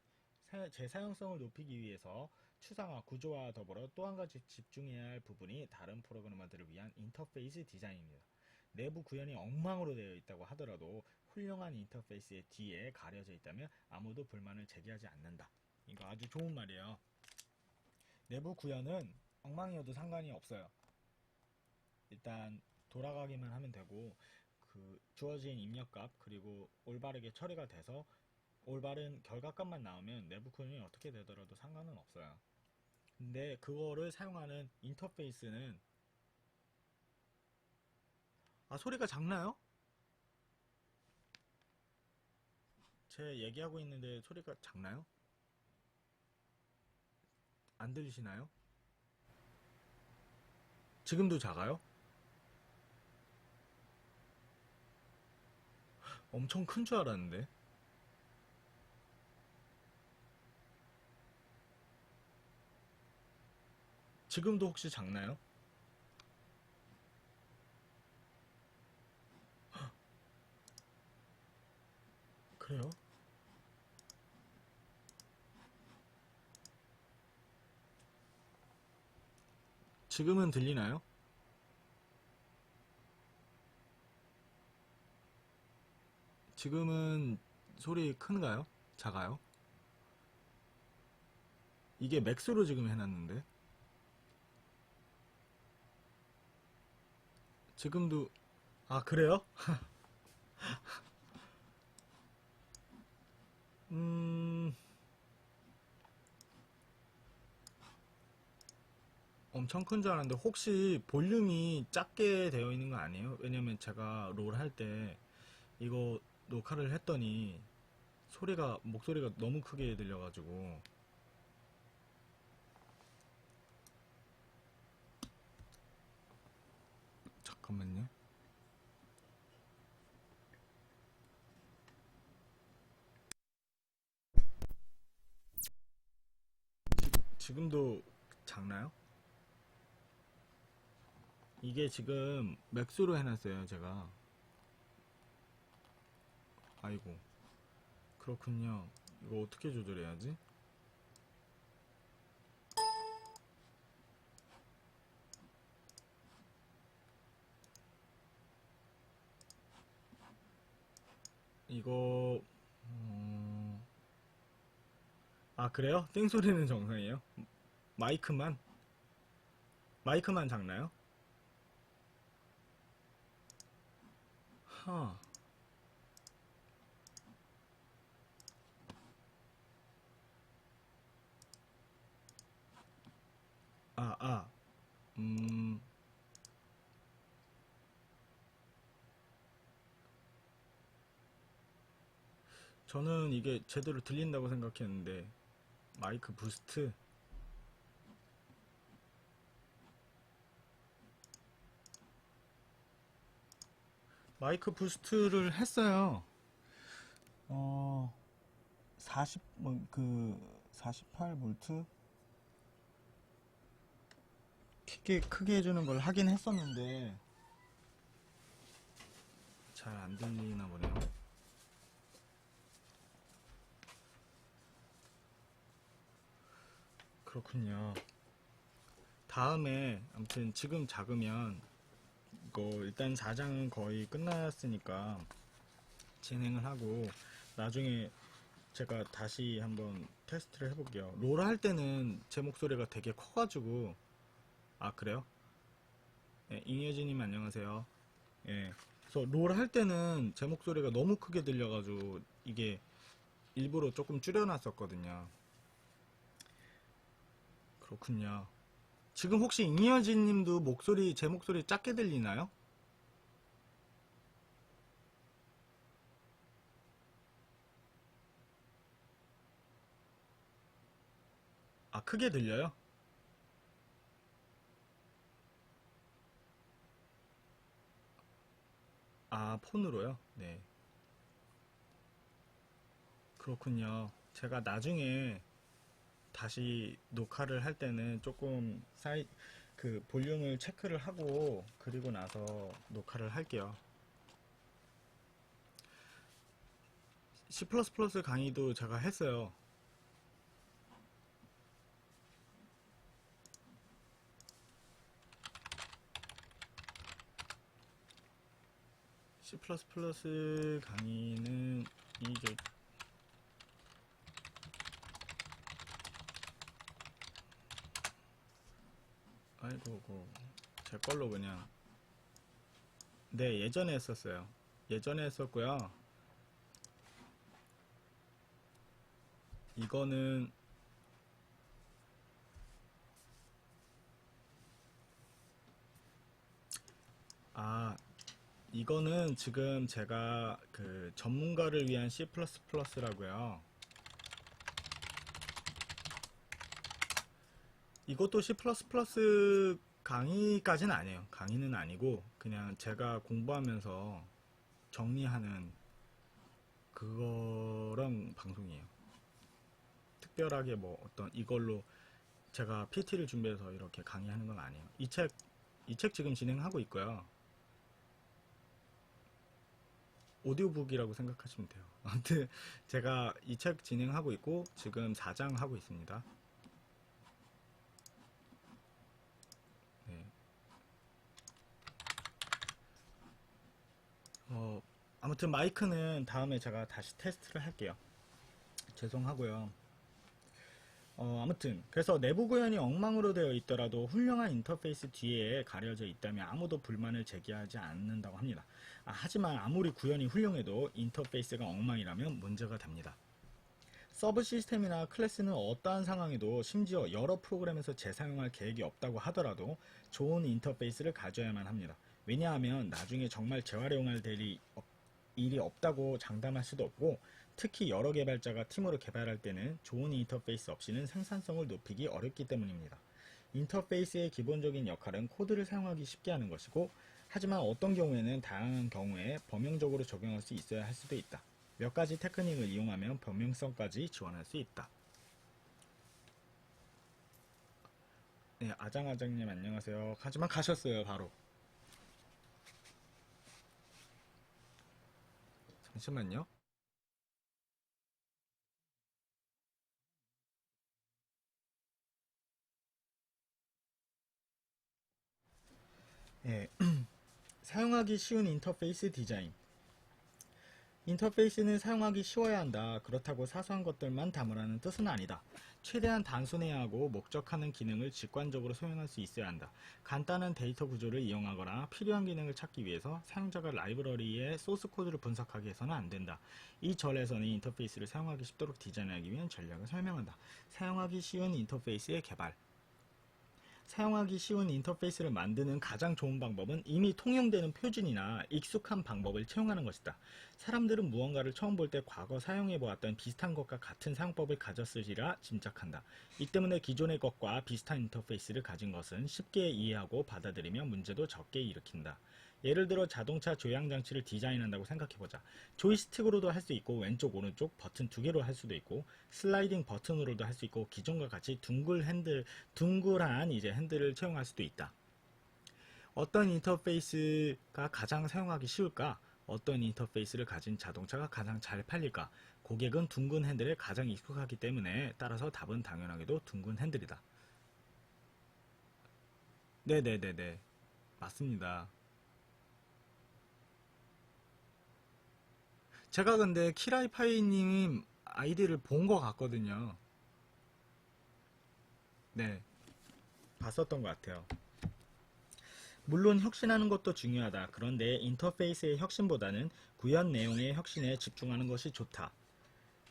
Speaker 1: 제 사용성을 높이기 위해서 추상화, 구조화와 더불어 또 한 가지 집중해야 할 부분이 다른 프로그래머들을 위한 인터페이스 디자인입니다. 내부 구현이 엉망으로 되어 있다고 하더라도 훌륭한 인터페이스의 뒤에 가려져 있다면 아무도 불만을 제기하지 않는다. 이거 아주 좋은 말이에요. 내부 구현은 엉망이어도 상관이 없어요. 일단 돌아가기만 하면 되고 주어진 입력값 그리고 올바르게 처리가 돼서 올바른 결과값만 나오면 내부 구현이 어떻게 되더라도 상관은 없어요. 근데 그거를 사용하는 인터페이스는 소리가 작나요? 제 얘기하고 있는데 소리가 작나요? 안 들리시나요? 지금도 작아요? 엄청 큰 줄 알았는데. 지금도 혹시 작나요? 그래요? 지금은 들리나요? 지금은 소리 큰가요? 작아요? 이게 맥스로 지금 해놨는데 지금도 그래요? 음... 엄청 큰 줄 알았는데 혹시 볼륨이 작게 되어 있는 거 아니에요? 왜냐면 제가 롤 할 때 이거 녹화를 했더니 목소리가 너무 크게 들려가지고. 잠깐만요. 지금도 작나요? 이게 지금 맥스로 해놨어요 제가. 아이고, 그렇군요. 이거 어떻게 조절해야지? 이거 그래요? 띵소리는 정상이에요? 마이크만? 마이크만 작나요? 하. 아, 음, 저는 이게 제대로 들린다고 생각했는데, 마이크 부스트? 마이크 부스트를 했어요. 어, 48V? 크게 해주는 걸 하긴 했었는데, 잘 안 들리나 보네요. 그렇군요. 다음에, 아무튼 지금 작으면, 이거 일단 4장은 거의 끝났으니까, 진행을 하고, 나중에 제가 다시 한번 테스트를 해볼게요. 롤 할 때는 제 목소리가 되게 커가지고, 아, 그래요? 예, 잉여진님 안녕하세요. 예. 그래서 롤 할 때는 제 목소리가 너무 크게 들려가지고, 이게 일부러 조금 줄여놨었거든요. 그렇군요. 지금 혹시 잉여진님도 제 목소리 작게 들리나요? 아, 크게 들려요? 아, 폰으로요? 네. 그렇군요. 제가 나중에 다시 녹화를 할 때는 조금 그 볼륨을 체크를 하고 그리고 나서 녹화를 할게요. C++ 강의도 제가 했어요. C++ 강의는 이게 아이고 제 걸로 그냥 네 예전에 했었어요. 예전에 했었고요. 이거는 아 이거는 지금 제가 그 전문가를 위한 C++라고요. 이것도 C++ 강의까지는 아니에요. 강의는 아니고 그냥 제가 공부하면서 정리하는 그거랑 방송이에요. 특별하게 뭐 어떤 이걸로 제가 PT를 준비해서 이렇게 강의하는 건 아니에요. 이 책 지금 진행하고 있고요. 오디오북이라고 생각하시면 돼요. 아무튼 제가 이 책 진행하고 있고 지금 4장 하고 있습니다. 네. 아무튼 마이크는 다음에 제가 다시 테스트를 할게요. 죄송하고요. 아무튼 그래서 내부 구현이 엉망으로 되어 있더라도 훌륭한 인터페이스 뒤에 가려져 있다면 아무도 불만을 제기하지 않는다고 합니다. 하지만 아무리 구현이 훌륭해도 인터페이스가 엉망이라면 문제가 됩니다. 서브 시스템이나 클래스는 어떠한 상황에도 심지어 여러 프로그램에서 재사용할 계획이 없다고 하더라도 좋은 인터페이스를 가져야만 합니다. 왜냐하면 나중에 정말 재활용할 일이 없다고 장담할 수도 없고, 특히 여러 개발자가 팀으로 개발할 때는 좋은 인터페이스 없이는 생산성을 높이기 어렵기 때문입니다. 인터페이스의 기본적인 역할은 코드를 사용하기 쉽게 하는 것이고, 하지만 어떤 경우에는 다양한 경우에 범용적으로 적용할 수 있어야 할 수도 있다. 몇 가지 테크닉을 이용하면 범용성까지 지원할 수 있다. 네, 아장아장님 안녕하세요. 하지만 가셨어요, 바로. 잠시만요. 네, 사용하기 쉬운 인터페이스 디자인. 인터페이스는 사용하기 쉬워야 한다. 그렇다고 사소한 것들만 담으라는 뜻은 아니다. 최대한 단순해야 하고 목적하는 기능을 직관적으로 소용할 수 있어야 한다. 간단한 데이터 구조를 이용하거나 필요한 기능을 찾기 위해서 사용자가 라이브러리의 소스 코드를 분석하기 위해서는 안 된다. 이 절에서는 인터페이스를 사용하기 쉽도록 디자인하기 위한 전략을 설명한다. 사용하기 쉬운 인터페이스의 개발. 사용하기 쉬운 인터페이스를 만드는 가장 좋은 방법은 이미 통용되는 표준이나 익숙한 방법을 채용하는 것이다. 사람들은 무언가를 처음 볼 때 과거 사용해 보았던 비슷한 것과 같은 사용법을 가졌으리라 짐작한다. 이 때문에 기존의 것과 비슷한 인터페이스를 가진 것은 쉽게 이해하고 받아들이며 문제도 적게 일으킨다. 예를 들어 자동차 조향 장치를 디자인한다고 생각해보자. 조이스틱으로도 할 수 있고 왼쪽 오른쪽 버튼 두 개로 할 수도 있고 슬라이딩 버튼으로도 할 수 있고 기존과 같이 둥글한 이제 핸들을 채용할 수도 있다. 어떤 인터페이스가 가장 사용하기 쉬울까? 어떤 인터페이스를 가진 자동차가 가장 잘 팔릴까? 고객은 둥근 핸들에 가장 익숙하기 때문에 따라서 답은 당연하게도 둥근 핸들이다. 네네네네. 맞습니다. 제가 근데 키라이파이님 아이디를 본 것 같거든요. 네, 봤었던 것 같아요. 물론 혁신하는 것도 중요하다. 그런데 인터페이스의 혁신보다는 구현 내용의 혁신에 집중하는 것이 좋다.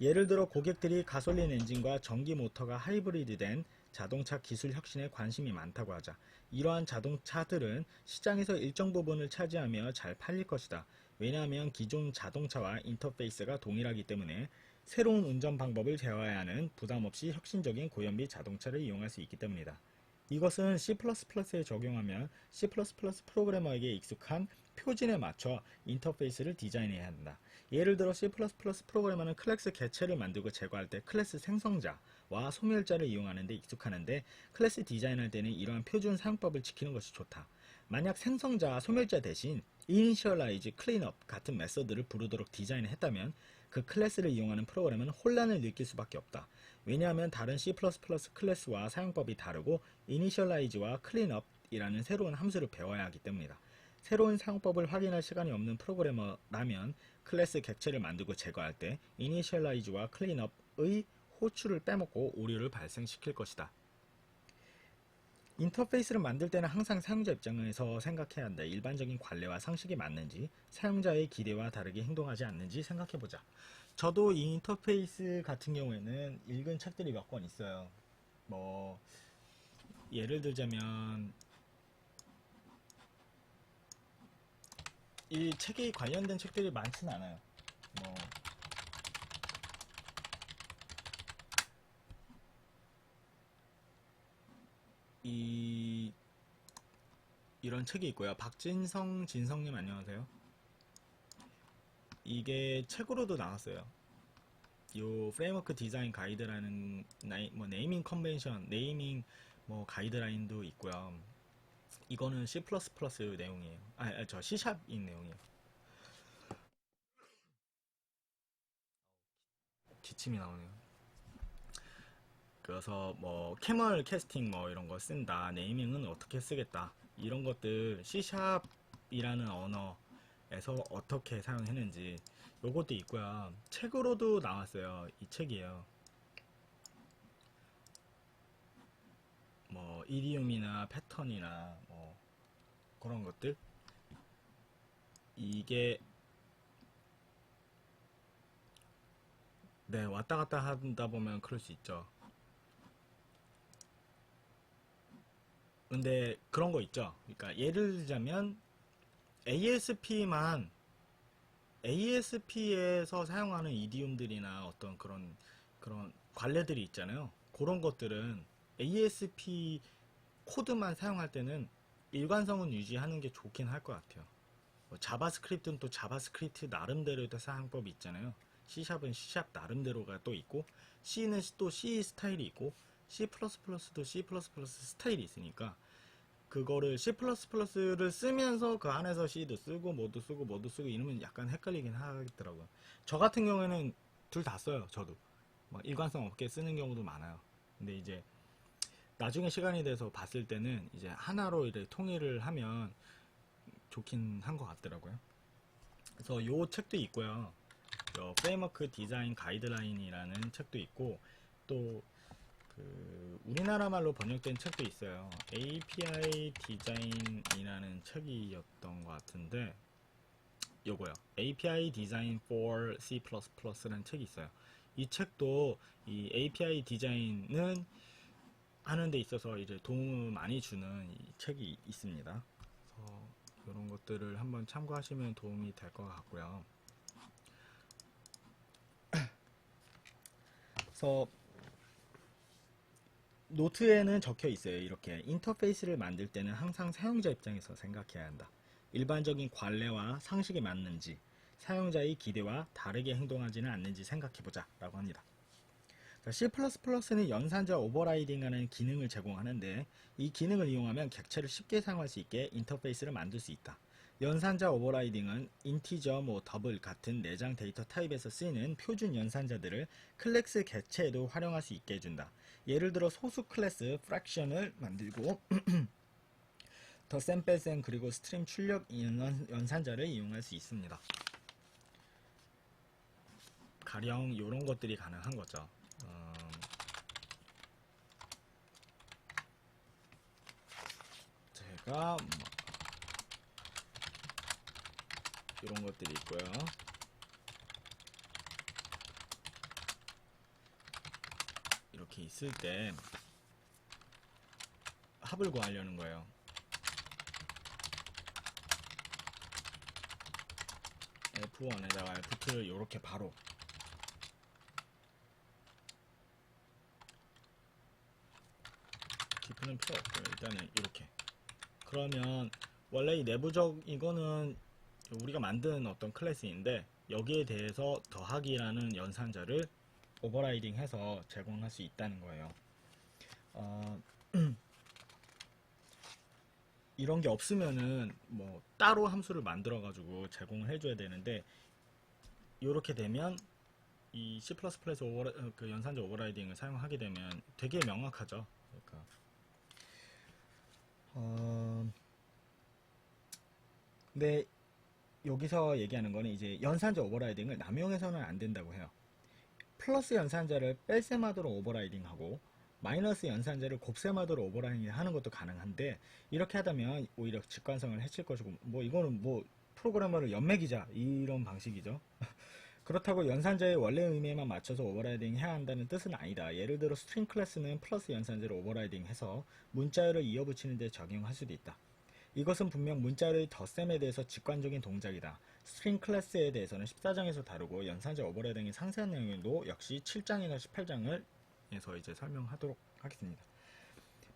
Speaker 1: 예를 들어 고객들이 가솔린 엔진과 전기 모터가 하이브리드된 자동차 기술 혁신에 관심이 많다고 하자. 이러한 자동차들은 시장에서 일정 부분을 차지하며 잘 팔릴 것이다. 왜냐하면 기존 자동차와 인터페이스가 동일하기 때문에 새로운 운전 방법을 배워야 하는 부담 없이 혁신적인 고연비 자동차를 이용할 수 있기 때문이다. 이것은 C++에 적용하면 C++ 프로그래머에게 익숙한 표준에 맞춰 인터페이스를 디자인해야 한다. 예를 들어 C++ 프로그래머는 클래스 개체를 만들고 제거할 때 클래스 생성자와 소멸자를 이용하는 데 익숙하는데 클래스 디자인할 때는 이러한 표준 사용법을 지키는 것이 좋다. 만약 생성자, 소멸자 대신 initialize, cleanup 같은 메서드를 부르도록 디자인했다면 그 클래스를 이용하는 프로그램은 혼란을 느낄 수밖에 없다. 왜냐하면 다른 C++ 클래스와 사용법이 다르고 initialize와 cleanup이라는 새로운 함수를 배워야 하기 때문이다. 새로운 사용법을 확인할 시간이 없는 프로그래머라면 클래스 객체를 만들고 제거할 때 initialize와 cleanup의 호출을 빼먹고 오류를 발생시킬 것이다. 인터페이스를 만들 때는 항상 사용자 입장에서 생각해야 한다. 일반적인 관례와 상식이 맞는지, 사용자의 기대와 다르게 행동하지 않는지 생각해보자. 저도 이 인터페이스 같은 경우에는 읽은 책들이 몇 권 있어요. 뭐 예를 들자면 이 책에 관련된 책들이 많지는 않아요. 뭐 이 이런 책이 있고요. 박진성 진성님 안녕하세요. 이게 책으로도 나왔어요. 요 프레임워크 디자인 가이드라는 뭐 네이밍 컨벤션, 네이밍 뭐 가이드라인도 있고요. 이거는 C++ 내용이에요. 저 C샵인 내용이에요. 기침이 나오네요. 그래서 뭐 캐멀 캐스팅 뭐 이런 거 쓴다. 네이밍은 어떻게 쓰겠다. 이런 것들 C샵이라는 언어에서 어떻게 사용했는지 요것도 있고요. 책으로도 나왔어요. 이 책이에요. 뭐 이디움이나 패턴이나 뭐 그런 것들 이게 네 왔다 갔다 하다 보면 그럴 수 있죠. 근데 그런 거 있죠. 그러니까 예를 들자면 ASP만 ASP에서 사용하는 이디움들이나 어떤 그런 관례들이 있잖아요. 그런 것들은 ASP 코드만 사용할 때는 일관성은 유지하는 게 좋긴 할 것 같아요. 뭐 자바스크립트는 또 자바스크립트 나름대로의 사용법이 있잖아요. C샵은 C샵 나름대로가 또 있고 C는 또 C 스타일이 있고 C++도 C++ 스타일이 있으니까 그거를 C++를 쓰면서 그 안에서 C도 쓰고 뭐도 쓰고 뭐도 쓰고 이러면 약간 헷갈리긴 하더라고요. 저 같은 경우에는 둘 다 써요. 저도 막 일관성 없게 쓰는 경우도 많아요. 근데 이제 나중에 시간이 돼서 봤을 때는 이제 하나로 이렇게 통일을 하면 좋긴 한 것 같더라고요. 그래서 요 책도 있고요. 프레임워크 디자인 가이드라인이라는 책도 있고 또 우리나라 말로 번역된 책도 있어요. API 디자인이라는 책이었던 것 같은데 요거요. API Design for C++라는 책이 있어요. 이 책도 이 API 디자인은 하는 데 있어서 이제 도움을 많이 주는 이 책이 있습니다. 그래서 이런 것들을 한번 참고하시면 도움이 될 것 같고요. 그래서 노트에는 적혀 있어요. 이렇게 인터페이스를 만들 때는 항상 사용자 입장에서 생각해야 한다. 일반적인 관례와 상식에 맞는지, 사용자의 기대와 다르게 행동하지는 않는지 생각해보자 라고 합니다. C++는 연산자 오버라이딩하는 기능을 제공하는데, 이 기능을 이용하면 객체를 쉽게 사용할 수 있게 인터페이스를 만들 수 있다. 연산자 오버라이딩은 인티저, 더블 같은 내장 데이터 타입에서 쓰이는 표준 연산자들을 클래스 객체에도 활용할 수 있게 해준다. 예를 들어 소수 클래스 프랙션을 만들고 더 샘플셈 그리고 스트림 출력 연산자를 이용할 수 있습니다. 가령 이런 것들이 가능한 거죠. 제가 이런 것들이 있고요. 이렇게 있을 때 합을 구하려는 거예요. F1에다가 F2를 이렇게 바로 디프는 필요 없고요. 일단은 이렇게. 그러면 원래 이 내부적 이거는 우리가 만든 어떤 클래스인데 여기에 대해서 더하기라는 연산자를 오버라이딩 해서 제공할 수 있다는 거예요. 이런 게 없으면은 따로 함수를 만들어 가지고 제공을 해줘야 되는데 이렇게 되면 이 C++에서 그 연산자 오버라이딩을 사용하게 되면 되게 명확하죠. 그러니까 근데 여기서 얘기하는 거는 이제 연산자 오버라이딩을 남용해서는 안 된다고 해요. 플러스 연산자를 뺄셈하도록 오버라이딩하고 마이너스 연산자를 곱셈하도록 오버라이딩 하는 것도 가능한데 이렇게 하다면 오히려 직관성을 해칠 것이고 이거는 프로그래머를 연맥이자 이런 방식이죠. 그렇다고 연산자의 원래 의미에만 맞춰서 오버라이딩 해야 한다는 뜻은 아니다. 예를 들어 스트링 클래스는 플러스 연산자를 오버라이딩 해서 문자열을 이어붙이는 데 적용할 수도 있다. 이것은 분명 문자열의 덧셈에 대해서 직관적인 동작이다. 스트링 클래스에 대해서는 14장에서 다루고 연산자 오버라이딩의 상세한 내용도 역시 7장이나 18장을 에서 이제 설명하도록 하겠습니다.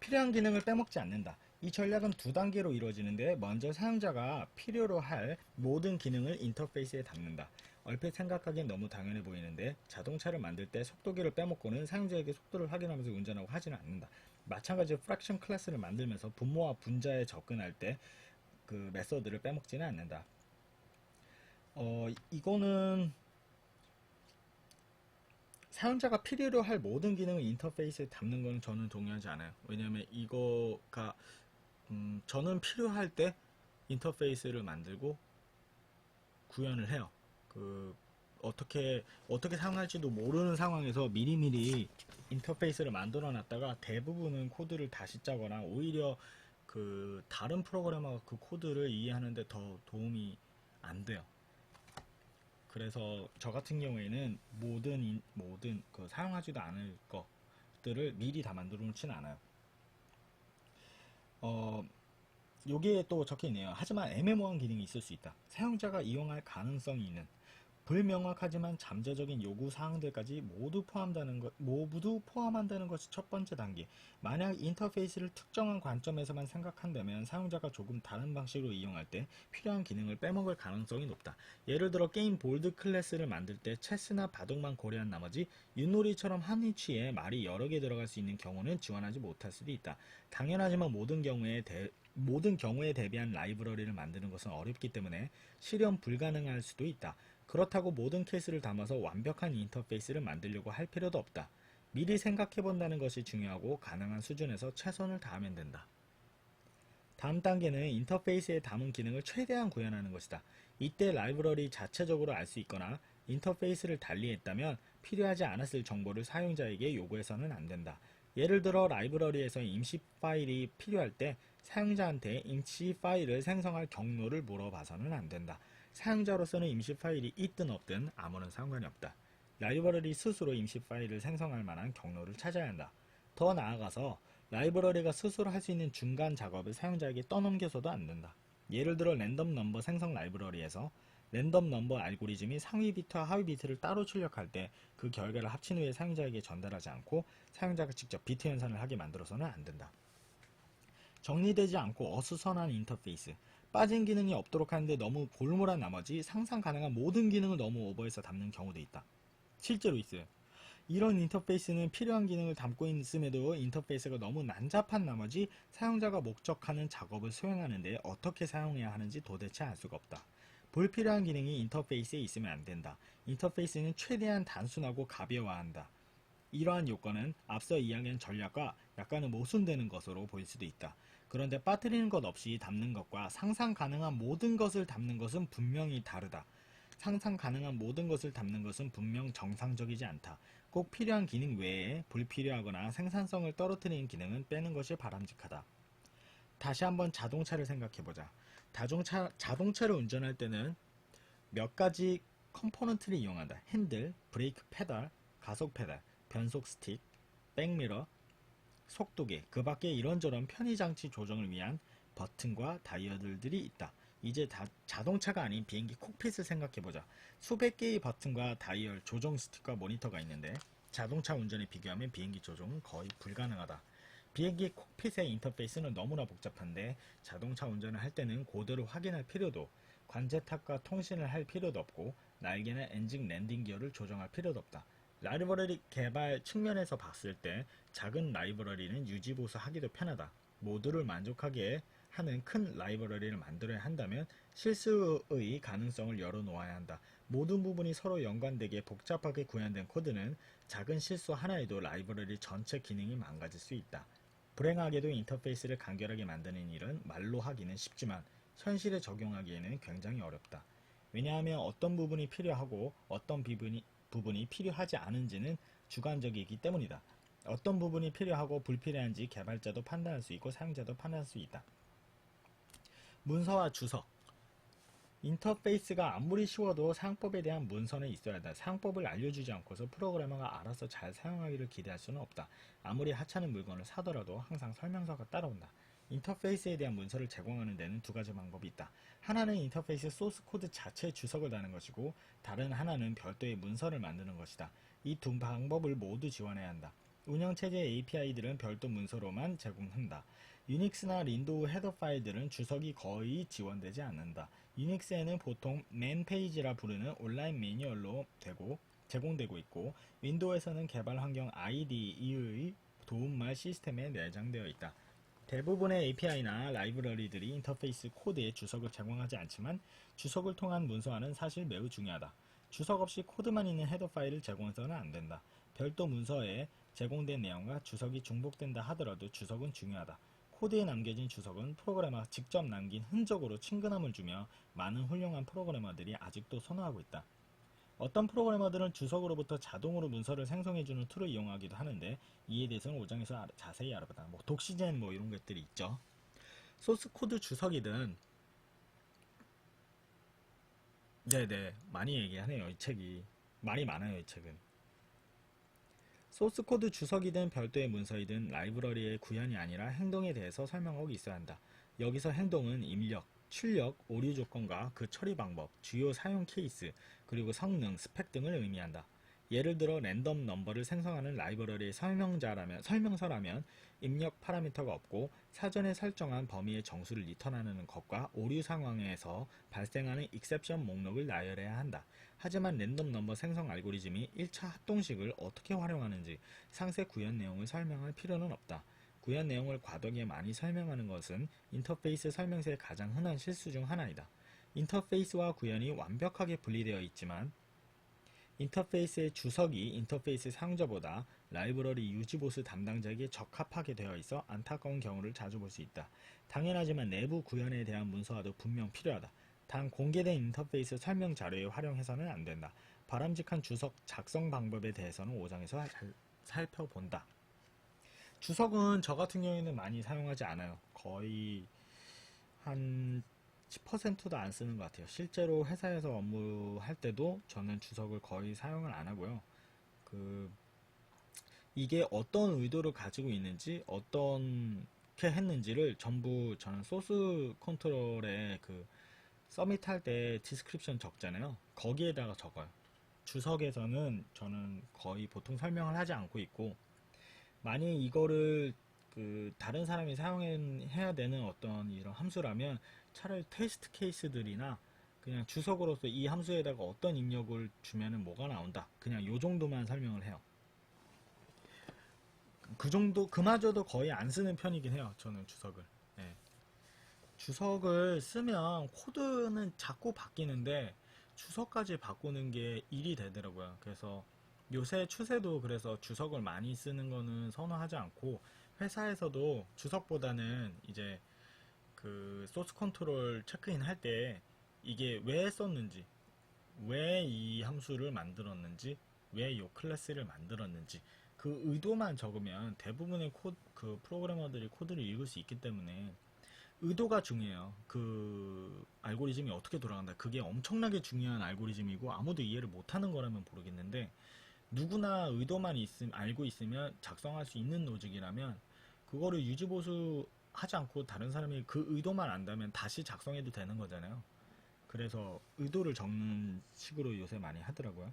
Speaker 1: 필요한 기능을 빼먹지 않는다. 이 전략은 두 단계로 이루어지는데 먼저 사용자가 필요로 할 모든 기능을 인터페이스에 담는다. 얼핏 생각하기엔 너무 당연해 보이는데 자동차를 만들 때 속도계를 빼먹고는 사용자에게 속도를 확인하면서 운전하고 하지는 않는다. 마찬가지로 프랙션 클래스를 만들면서 분모와 분자에 접근할 때 그 메서드를 빼먹지는 않는다. 이거는 사용자가 필요로 할 모든 기능을 인터페이스에 담는 건 저는 동의하지 않아요. 왜냐면 이거가 저는 필요할 때 인터페이스를 만들고 구현을 해요. 어떻게 사용할지도 모르는 상황에서 미리미리 인터페이스를 만들어 놨다가 대부분은 코드를 다시 짜거나 오히려 다른 프로그래머가 그 코드를 이해하는데 더 도움이 안 돼요. 그래서 저 같은 경우에는 모든 사용하지도 않을 것들을 미리 다 만들어 놓지는 않아요. 여기에 또 적혀 있네요. 하지만 애매모호한 기능이 있을 수 있다. 사용자가 이용할 가능성이 있는 불명확하지만 잠재적인 요구 사항들까지 모두 포함한다는 것이 첫 번째 단계. 만약 인터페이스를 특정한 관점에서만 생각한다면 사용자가 조금 다른 방식으로 이용할 때 필요한 기능을 빼먹을 가능성이 높다. 예를 들어 게임 볼드 클래스를 만들 때 체스나 바둑만 고려한 나머지 윷놀이처럼 한 위치에 말이 여러 개 들어갈 수 있는 경우는 지원하지 못할 수도 있다. 당연하지만 모든 경우에 대비한 라이브러리를 만드는 것은 어렵기 때문에 실현 불가능할 수도 있다. 그렇다고 모든 케이스를 담아서 완벽한 인터페이스를 만들려고 할 필요도 없다. 미리 생각해본다는 것이 중요하고 가능한 수준에서 최선을 다하면 된다. 다음 단계는 인터페이스에 담은 기능을 최대한 구현하는 것이다. 이때 라이브러리 자체적으로 알 수 있거나 인터페이스를 달리했다면 필요하지 않았을 정보를 사용자에게 요구해서는 안 된다. 예를 들어 라이브러리에서 임시 파일이 필요할 때 사용자한테 임시 파일을 생성할 경로를 물어봐서는 안 된다. 사용자로서는 임시 파일이 있든 없든 아무런 상관이 없다. 라이브러리 스스로 임시 파일을 생성할 만한 경로를 찾아야 한다. 더 나아가서 라이브러리가 스스로 할 수 있는 중간 작업을 사용자에게 떠넘겨서도 안 된다. 예를 들어 랜덤 넘버 생성 라이브러리에서 랜덤 넘버 알고리즘이 상위 비트와 하위 비트를 따로 출력할 때 그 결과를 합친 후에 사용자에게 전달하지 않고 사용자가 직접 비트 연산을 하게 만들어서는 안 된다. 정리되지 않고 어수선한 인터페이스, 빠진 기능이 없도록 하는데 너무 골몰한 나머지 상상 가능한 모든 기능을 너무 오버해서 담는 경우도 있다. 실제로 있어요. 이런 인터페이스는 필요한 기능을 담고 있음에도 인터페이스가 너무 난잡한 나머지 사용자가 목적하는 작업을 수행하는 데 어떻게 사용해야 하는지 도대체 알 수가 없다. 불필요한 기능이 인터페이스에 있으면 안 된다. 인터페이스는 최대한 단순하고 가벼워야 한다. 이러한 요건은 앞서 이야기한 전략과 약간은 모순되는 것으로 보일 수도 있다. 그런데 빠뜨리는 것 없이 담는 것과 상상 가능한 모든 것을 담는 것은 분명히 다르다. 상상 가능한 모든 것을 담는 것은 분명 정상적이지 않다. 꼭 필요한 기능 외에 불필요하거나 생산성을 떨어뜨리는 기능은 빼는 것이 바람직하다. 다시 한번 자동차를 생각해보자. 자동차를 운전할 때는 몇 가지 컴포넌트를 이용한다. 핸들, 브레이크 페달, 가속 페달, 변속 스틱, 백미러, 속도계, 그 밖에 이런저런 편의장치 조정을 위한 버튼과 다이얼들이 있다. 이제 자동차가 아닌 비행기 콕핏을 생각해보자. 수백 개의 버튼과 다이얼, 조정 스틱과 모니터가 있는데 자동차 운전에 비교하면 비행기 조종은 거의 불가능하다. 비행기 콕핏의 인터페이스는 너무나 복잡한데 자동차 운전을 할 때는 고도를 확인할 필요도, 관제탑과 통신을 할 필요도 없고 날개나 엔진 랜딩 기어를 조정할 필요도 없다. 라이브러리 개발 측면에서 봤을 때 작은 라이브러리는 유지보수하기도 편하다. 모두를 만족하게 하는 큰 라이브러리를 만들어야 한다면 실수의 가능성을 열어놓아야 한다. 모든 부분이 서로 연관되게 복잡하게 구현된 코드는 작은 실수 하나에도 라이브러리 전체 기능이 망가질 수 있다. 불행하게도 인터페이스를 간결하게 만드는 일은 말로 하기는 쉽지만 현실에 적용하기에는 굉장히 어렵다. 왜냐하면 어떤 부분이 필요하고 어떤 부분이 필요하지 않은지는 주관적이기 때문이다. 어떤 부분이 필요하고 불필요한지 개발자도 판단할 수 있고 사용자도 판단할 수 있다. 문서와 주석. 인터페이스가 아무리 쉬워도 사용법에 대한 문서는 있어야 한다. 사용법을 알려주지 않고서 프로그래머가 알아서 잘 사용하기를 기대할 수는 없다. 아무리 하찮은 물건을 사더라도 항상 설명서가 따라온다. 인터페이스에 대한 문서를 제공하는 데는 두 가지 방법이 있다. 하나는 인터페이스 소스 코드 자체에 주석을 다는 것이고 다른 하나는 별도의 문서를 만드는 것이다. 이 두 방법을 모두 지원해야 한다. 운영체제 API들은 별도 문서로만 제공한다. 유닉스나 윈도우 헤더 파일들은 주석이 거의 지원되지 않는다. 유닉스에는 보통 맨 페이지라 부르는 온라인 매뉴얼로 제공되고 있고 윈도우에서는 개발 환경 IDE의 도움말 시스템에 내장되어 있다. 대부분의 API나 라이브러리들이 인터페이스 코드에 주석을 제공하지 않지만 주석을 통한 문서화는 사실 매우 중요하다. 주석 없이 코드만 있는 헤더 파일을 제공해서는 안 된다. 별도 문서에 제공된 내용과 주석이 중복된다 하더라도 주석은 중요하다. 코드에 남겨진 주석은 프로그래머가 직접 남긴 흔적으로 친근함을 주며 많은 훌륭한 프로그래머들이 아직도 선호하고 있다. 어떤 프로그래머들은 주석으로부터 자동으로 문서를 생성해주는 툴을 이용하기도 하는데 이에 대해서는 5장에서 자세히 알아보다. 독시젠 이런 것들이 있죠. 소스 코드 주석이든 네네 많이 얘기하네요. 이 책이 말이 많아요. 이 책은. 소스 코드 주석이든 별도의 문서이든 라이브러리의 구현이 아니라 행동에 대해서 설명하고 있어야 한다. 여기서 행동은 입력, 출력, 오류 조건과 그 처리 방법, 주요 사용 케이스, 그리고 성능, 스펙 등을 의미한다. 예를 들어 랜덤 넘버를 생성하는 라이브러리의 설명서라면 입력 파라미터가 없고 사전에 설정한 범위의 정수를 리턴하는 것과 오류 상황에서 발생하는 익셉션 목록을 나열해야 한다. 하지만 랜덤 넘버 생성 알고리즘이 1차 합동식을 어떻게 활용하는지 상세 구현 내용을 설명할 필요는 없다. 구현 내용을 과도하게 많이 설명하는 것은 인터페이스 설명서의 가장 흔한 실수 중 하나이다. 인터페이스와 구현이 완벽하게 분리되어 있지만 인터페이스의 주석이 인터페이스 사용자보다 라이브러리 유지보수 담당자에게 적합하게 되어 있어 안타까운 경우를 자주 볼 수 있다. 당연하지만 내부 구현에 대한 문서화도 분명 필요하다. 단 공개된 인터페이스 설명 자료에 활용해서는 안 된다. 바람직한 주석 작성 방법에 대해서는 5장에서 살펴본다. 주석은 저 같은 경우에는 많이 사용하지 않아요. 거의 한 10%도 안 쓰는 것 같아요. 실제로 회사에서 업무할 때도 저는 주석을 거의 사용을 안 하고요. 이게 어떤 의도를 가지고 있는지 어떻게 했는지를 전부 저는 소스 컨트롤에 그 서밋할 때 디스크립션 적잖아요. 거기에다가 적어요. 주석에서는 저는 거의 보통 설명을 하지 않고 있고, 만약 이거를 그 다른 사람이 사용해야 되는 어떤 이런 함수라면 차라리 테스트 케이스들이나 그냥 주석으로서 이 함수에다가 어떤 입력을 주면은 뭐가 나온다, 그냥 요 정도만 설명을 해요. 그 정도, 그마저도 거의 안 쓰는 편이긴 해요, 저는 주석을. 예. 주석을 쓰면 코드는 자꾸 바뀌는데 주석까지 바꾸는 게 일이 되더라고요. 그래서 요새 추세도 그래서 주석을 많이 쓰는 거는 선호하지 않고, 회사에서도 주석보다는 이제 그 소스 컨트롤 체크인 할 때 이게 왜 썼는지, 왜 이 함수를 만들었는지, 왜 이 클래스를 만들었는지 그 의도만 적으면 대부분의 그 프로그래머들이 코드를 읽을 수 있기 때문에, 의도가 중요해요. 그 알고리즘이 어떻게 돌아간다, 그게 엄청나게 중요한 알고리즘이고 아무도 이해를 못하는 거라면 모르겠는데, 누구나 의도만 알고 있으면 작성할 수 있는 로직이라면 그거를 유지보수 하지 않고 다른 사람이 그 의도만 안다면 다시 작성해도 되는 거잖아요. 그래서 의도를 적는 식으로 요새 많이 하더라고요.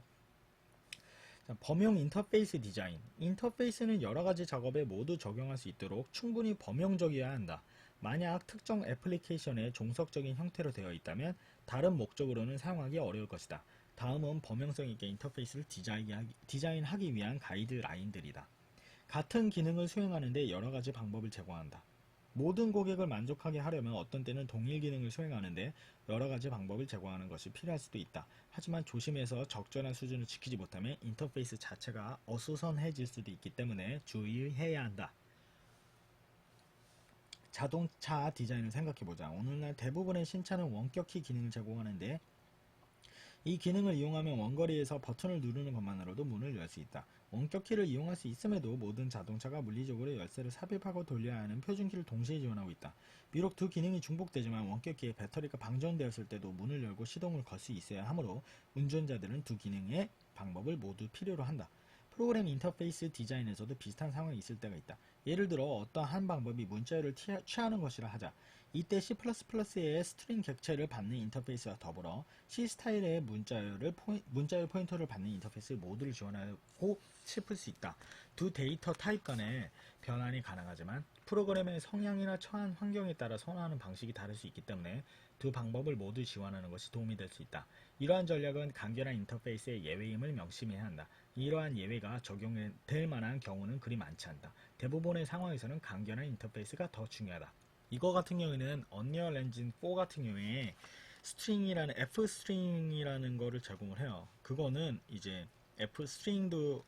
Speaker 1: 자, 범용 인터페이스 디자인. 인터페이스는 여러가지 작업에 모두 적용할 수 있도록 충분히 범용적이어야 한다. 만약 특정 애플리케이션의 종속적인 형태로 되어 있다면 다른 목적으로는 사용하기 어려울 것이다. 다음은 범용성 있게 인터페이스를 디자인하기 위한 가이드라인들이다. 같은 기능을 수행하는데 여러가지 방법을 제공한다. 모든 고객을 만족하게 하려면 어떤 때는 동일 기능을 수행하는데 여러가지 방법을 제공하는 것이 필요할 수도 있다. 하지만 조심해서 적절한 수준을 지키지 못하면 인터페이스 자체가 어수선해질 수도 있기 때문에 주의해야 한다. 자동차 디자인을 생각해보자. 오늘날 대부분의 신차는 원격키 기능을 제공하는데, 이 기능을 이용하면 원거리에서 버튼을 누르는 것만으로도 문을 열 수 있다. 원격키를 이용할 수 있음에도 모든 자동차가 물리적으로 열쇠를 삽입하고 돌려야 하는 표준키를 동시에 지원하고 있다. 비록 두 기능이 중복되지만 원격키의 배터리가 방전되었을 때도 문을 열고 시동을 걸 수 있어야 하므로 운전자들은 두 기능의 방법을 모두 필요로 한다. 프로그램 인터페이스 디자인에서도 비슷한 상황이 있을 때가 있다. 예를 들어 어떠한 방법이 문자열을 취하는 것이라 하자. 이때 C++의 스트링 객체를 받는 인터페이스와 더불어 C 스타일의 문자열 포인터를 받는 인터페이스 모두를 지원하고 싶을 수 있다. 두 데이터 타입 간의 변환이 가능하지만 프로그램의 성향이나 처한 환경에 따라 선호하는 방식이 다를 수 있기 때문에 두 방법을 모두 지원하는 것이 도움이 될 수 있다. 이러한 전략은 간결한 인터페이스의 예외임을 명심해야 한다. 이러한 예외가 적용될 만한 경우는 그리 많지 않다. 대부분의 상황에서는 간결한 인터페이스가 더 중요하다. 이거 같은 경우에는 언리얼 엔진 4 같은 경우에 F 스트링이라는 거를 제공을 해요. 그거는 이제 F 스트링도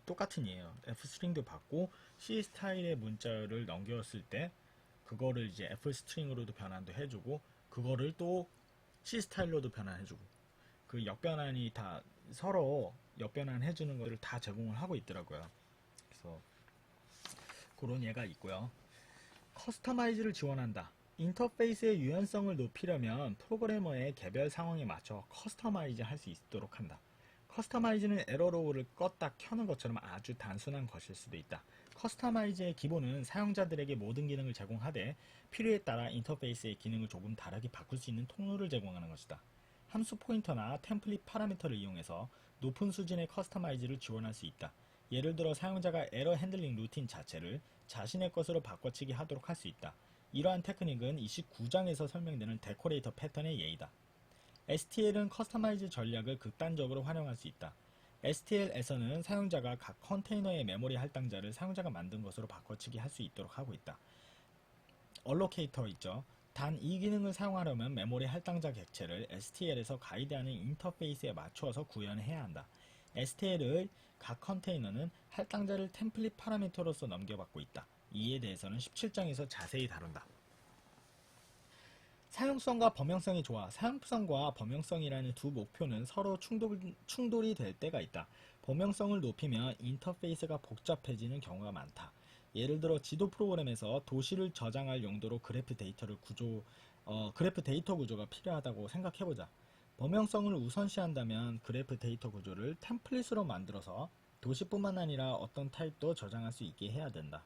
Speaker 1: 똑같은 예예요. F 스트링도 받고 C 스타일의 문자를 넘겼을 때 그거를 이제 F 스트링으로도 변환도 해주고, 그거를 또 C 스타일로도 변환해주고, 그 역변환이 다 서로 역변환 해주는 것을 다 제공을 하고 있더라고요. 그래서 그런 예가 있고요. 커스터마이즈를 지원한다. 인터페이스의 유연성을 높이려면 프로그래머의 개별 상황에 맞춰 커스터마이즈 할 수 있도록 한다. 커스터마이즈는 에러로우를 껐다 켜는 것처럼 아주 단순한 것일 수도 있다. 커스터마이즈의 기본은 사용자들에게 모든 기능을 제공하되 필요에 따라 인터페이스의 기능을 조금 다르게 바꿀 수 있는 통로를 제공하는 것이다. 함수 포인터나 템플릿 파라미터를 이용해서 높은 수준의 커스터마이즈를 지원할 수 있다. 예를 들어 사용자가 에러 핸들링 루틴 자체를 자신의 것으로 바꿔치기 하도록 할 수 있다. 이러한 테크닉은 29장에서 설명되는 데코레이터 패턴의 예이다. STL은 커스터마이즈 전략을 극단적으로 활용할 수 있다. STL에서는 사용자가 각 컨테이너의 메모리 할당자를 사용자가 만든 것으로 바꿔치기 할 수 있도록 하고 있다. 얼로케이터 있죠. 단 이 기능을 사용하려면 메모리 할당자 객체를 STL에서 가이드하는 인터페이스에 맞추어서 구현해야 한다. STL의 각 컨테이너는 할당자를 템플릿 파라미터로서 넘겨받고 있다. 이에 대해서는 17장에서 자세히 다룬다. 사용성과 범용성이 좋아. 사용성과 범용성이라는 두 목표는 서로 충돌이 될 때가 있다. 범용성을 높이면 인터페이스가 복잡해지는 경우가 많다. 예를 들어 지도 프로그램에서 도시를 저장할 용도로 그래프 데이터 구조가 필요하다고 생각해보자. 범용성을 우선시한다면 그래프 데이터 구조를 템플릿으로 만들어서 도시뿐만 아니라 어떤 타입도 저장할 수 있게 해야 된다.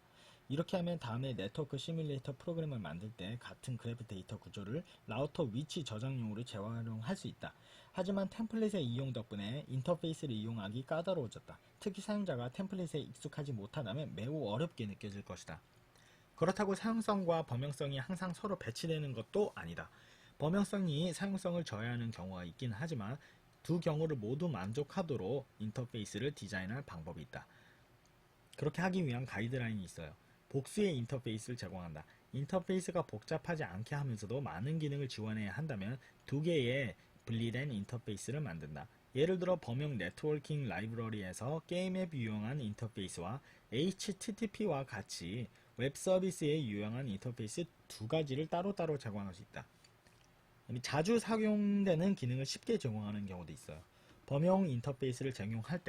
Speaker 1: 이렇게 하면 다음에 네트워크 시뮬레이터 프로그램을 만들 때 같은 그래프 데이터 구조를 라우터 위치 저장용으로 재활용할 수 있다. 하지만 템플릿의 이용 덕분에 인터페이스를 이용하기 까다로워졌다. 특히 사용자가 템플릿에 익숙하지 못하다면 매우 어렵게 느껴질 것이다. 그렇다고 사용성과 범용성이 항상 서로 배치되는 것도 아니다. 범용성이 사용성을 저해하는 경우가 있긴 하지만 두 경우를 모두 만족하도록 인터페이스를 디자인할 방법이 있다. 그렇게 하기 위한 가이드라인이 있어요. 복수의 인터페이스를 제공한다. 인터페이스가 복잡하지 않게 하면서도 많은 기능을 지원해야 한다면 두 개의 분리된 인터페이스를 만든다. 예를 들어 범용 네트워킹 라이브러리에서 게임에 유용한 인터페이스와 HTTP와 같이 웹 서비스에 유용한 인터페이스 두 가지를 따로따로 제공할 수 있다. 자주 사용되는 기능을 쉽게 제공하는 경우도 있어요. 범용 인터페이스를 제공할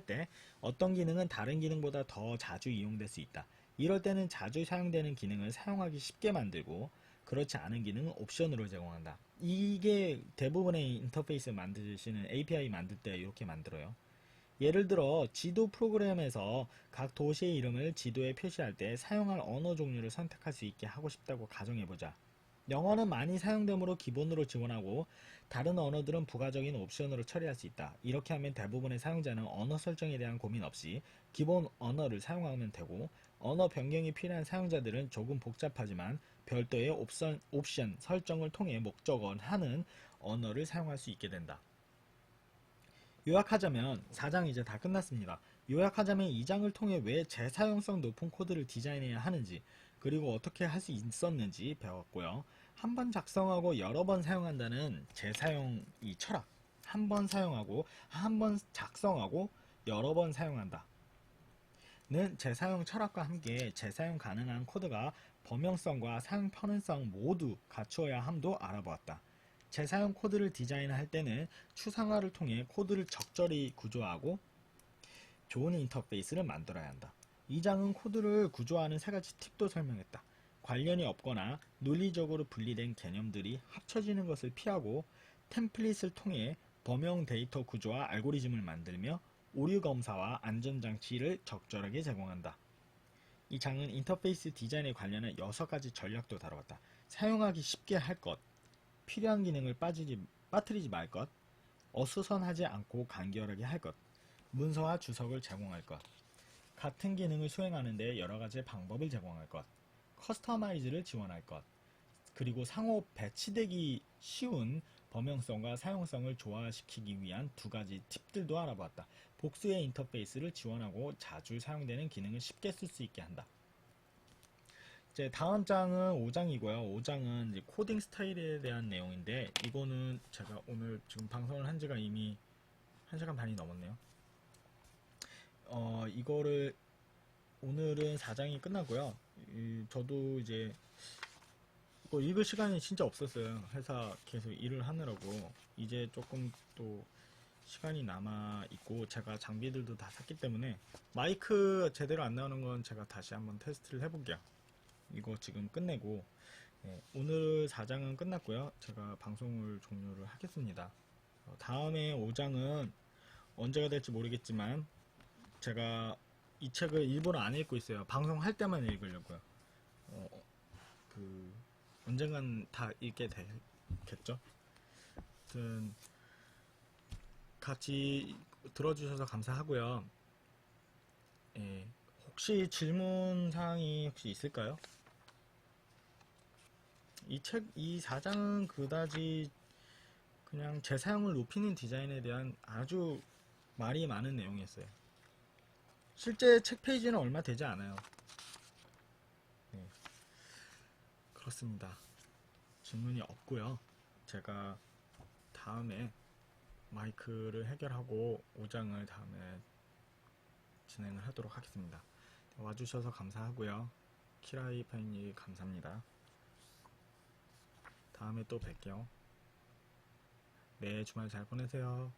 Speaker 1: 때 어떤 기능은 다른 기능보다 더 자주 이용될 수 있다. 이럴 때는 자주 사용되는 기능을 사용하기 쉽게 만들고 그렇지 않은 기능은 옵션으로 제공한다. 이게 대부분의 인터페이스 만드시는 API 만들 때 이렇게 만들어요. 예를 들어 지도 프로그램에서 각 도시의 이름을 지도에 표시할 때 사용할 언어 종류를 선택할 수 있게 하고 싶다고 가정해보자. 영어는 많이 사용되므로 기본으로 지원하고 다른 언어들은 부가적인 옵션으로 처리할 수 있다. 이렇게 하면 대부분의 사용자는 언어 설정에 대한 고민 없이 기본 언어를 사용하면 되고 언어 변경이 필요한 사용자들은 조금 복잡하지만 별도의 옵션 설정을 통해 목적어하는 언어를 사용할 수 있게 된다. 요약하자면 4장 이제 다 끝났습니다. 요약하자면 2장을 통해 왜 재사용성 높은 코드를 디자인해야 하는지 그리고 어떻게 할 수 있었는지 배웠고요. 한 번 작성하고 여러 번 사용한다는 재사용 이 철학. 한 번 사용하고 한 번 작성하고 여러 번 사용한다. 는 재사용 철학과 함께 재사용 가능한 코드가 범용성과 사용 편의성 모두 갖추어야 함도 알아보았다. 재사용 코드를 디자인할 때는 추상화를 통해 코드를 적절히 구조하고 좋은 인터페이스를 만들어야 한다. 이 장은 코드를 구조하는 세 가지 팁도 설명했다. 관련이 없거나 논리적으로 분리된 개념들이 합쳐지는 것을 피하고 템플릿을 통해 범용 데이터 구조와 알고리즘을 만들며 오류 검사와 안전장치를 적절하게 제공한다. 이 장은 인터페이스 디자인에 관련한 6가지 전략도 다루었다. 사용하기 쉽게 할 것, 필요한 기능을 빠뜨리지 말 것, 어수선하지 않고 간결하게 할 것, 문서와 주석을 제공할 것, 같은 기능을 수행하는데 여러가지 방법을 제공할 것, 커스터마이즈를 지원할 것, 그리고 상호 배치되기 쉬운 범용성과 사용성을 조화시키기 위한 2가지 팁들도 알아보았다. 복수의 인터페이스를 지원하고 자주 사용되는 기능을 쉽게 쓸 수 있게 한다. 이제 다음 장은 5장이고요. 5장은 이제 코딩 스타일에 대한 내용인데 이거는 제가 오늘 지금 방송을 한 지가 이미 1시간 반이 넘었네요. 이거를 오늘은 4장이 끝나고요. 저도 이제 이거 읽을 시간이 진짜 없었어요. 회사 계속 일을 하느라고 이제 조금 또 시간이 남아 있고 제가 장비들도 다 샀기 때문에 마이크 제대로 안 나오는 건 제가 다시 한번 테스트를 해볼게요. 이거 지금 끝내고 오늘 4장은 끝났고요. 제가 방송을 종료를 하겠습니다. 다음에 5장은 언제가 될지 모르겠지만 제가 이 책을 일부러 안 읽고 있어요. 방송할 때만 읽으려고요. 언젠간 다 읽게 되겠죠. 아무튼 같이 들어주셔서 감사하고요. 혹시 질문 사항이 혹시 있을까요? 이 4장은 그다지 그냥 재사용을 높이는 디자인에 대한 아주 말이 많은 내용이었어요. 실제 책 페이지는 얼마 되지 않아요. 그렇습니다. 질문이 없고요. 제가 다음에 마이크를 해결하고 5장을 다음에 진행을 하도록 하겠습니다. 와주셔서 감사하고요. 키라이 팬님 감사합니다. 다음에 또 뵐게요. 네, 주말 잘 보내세요.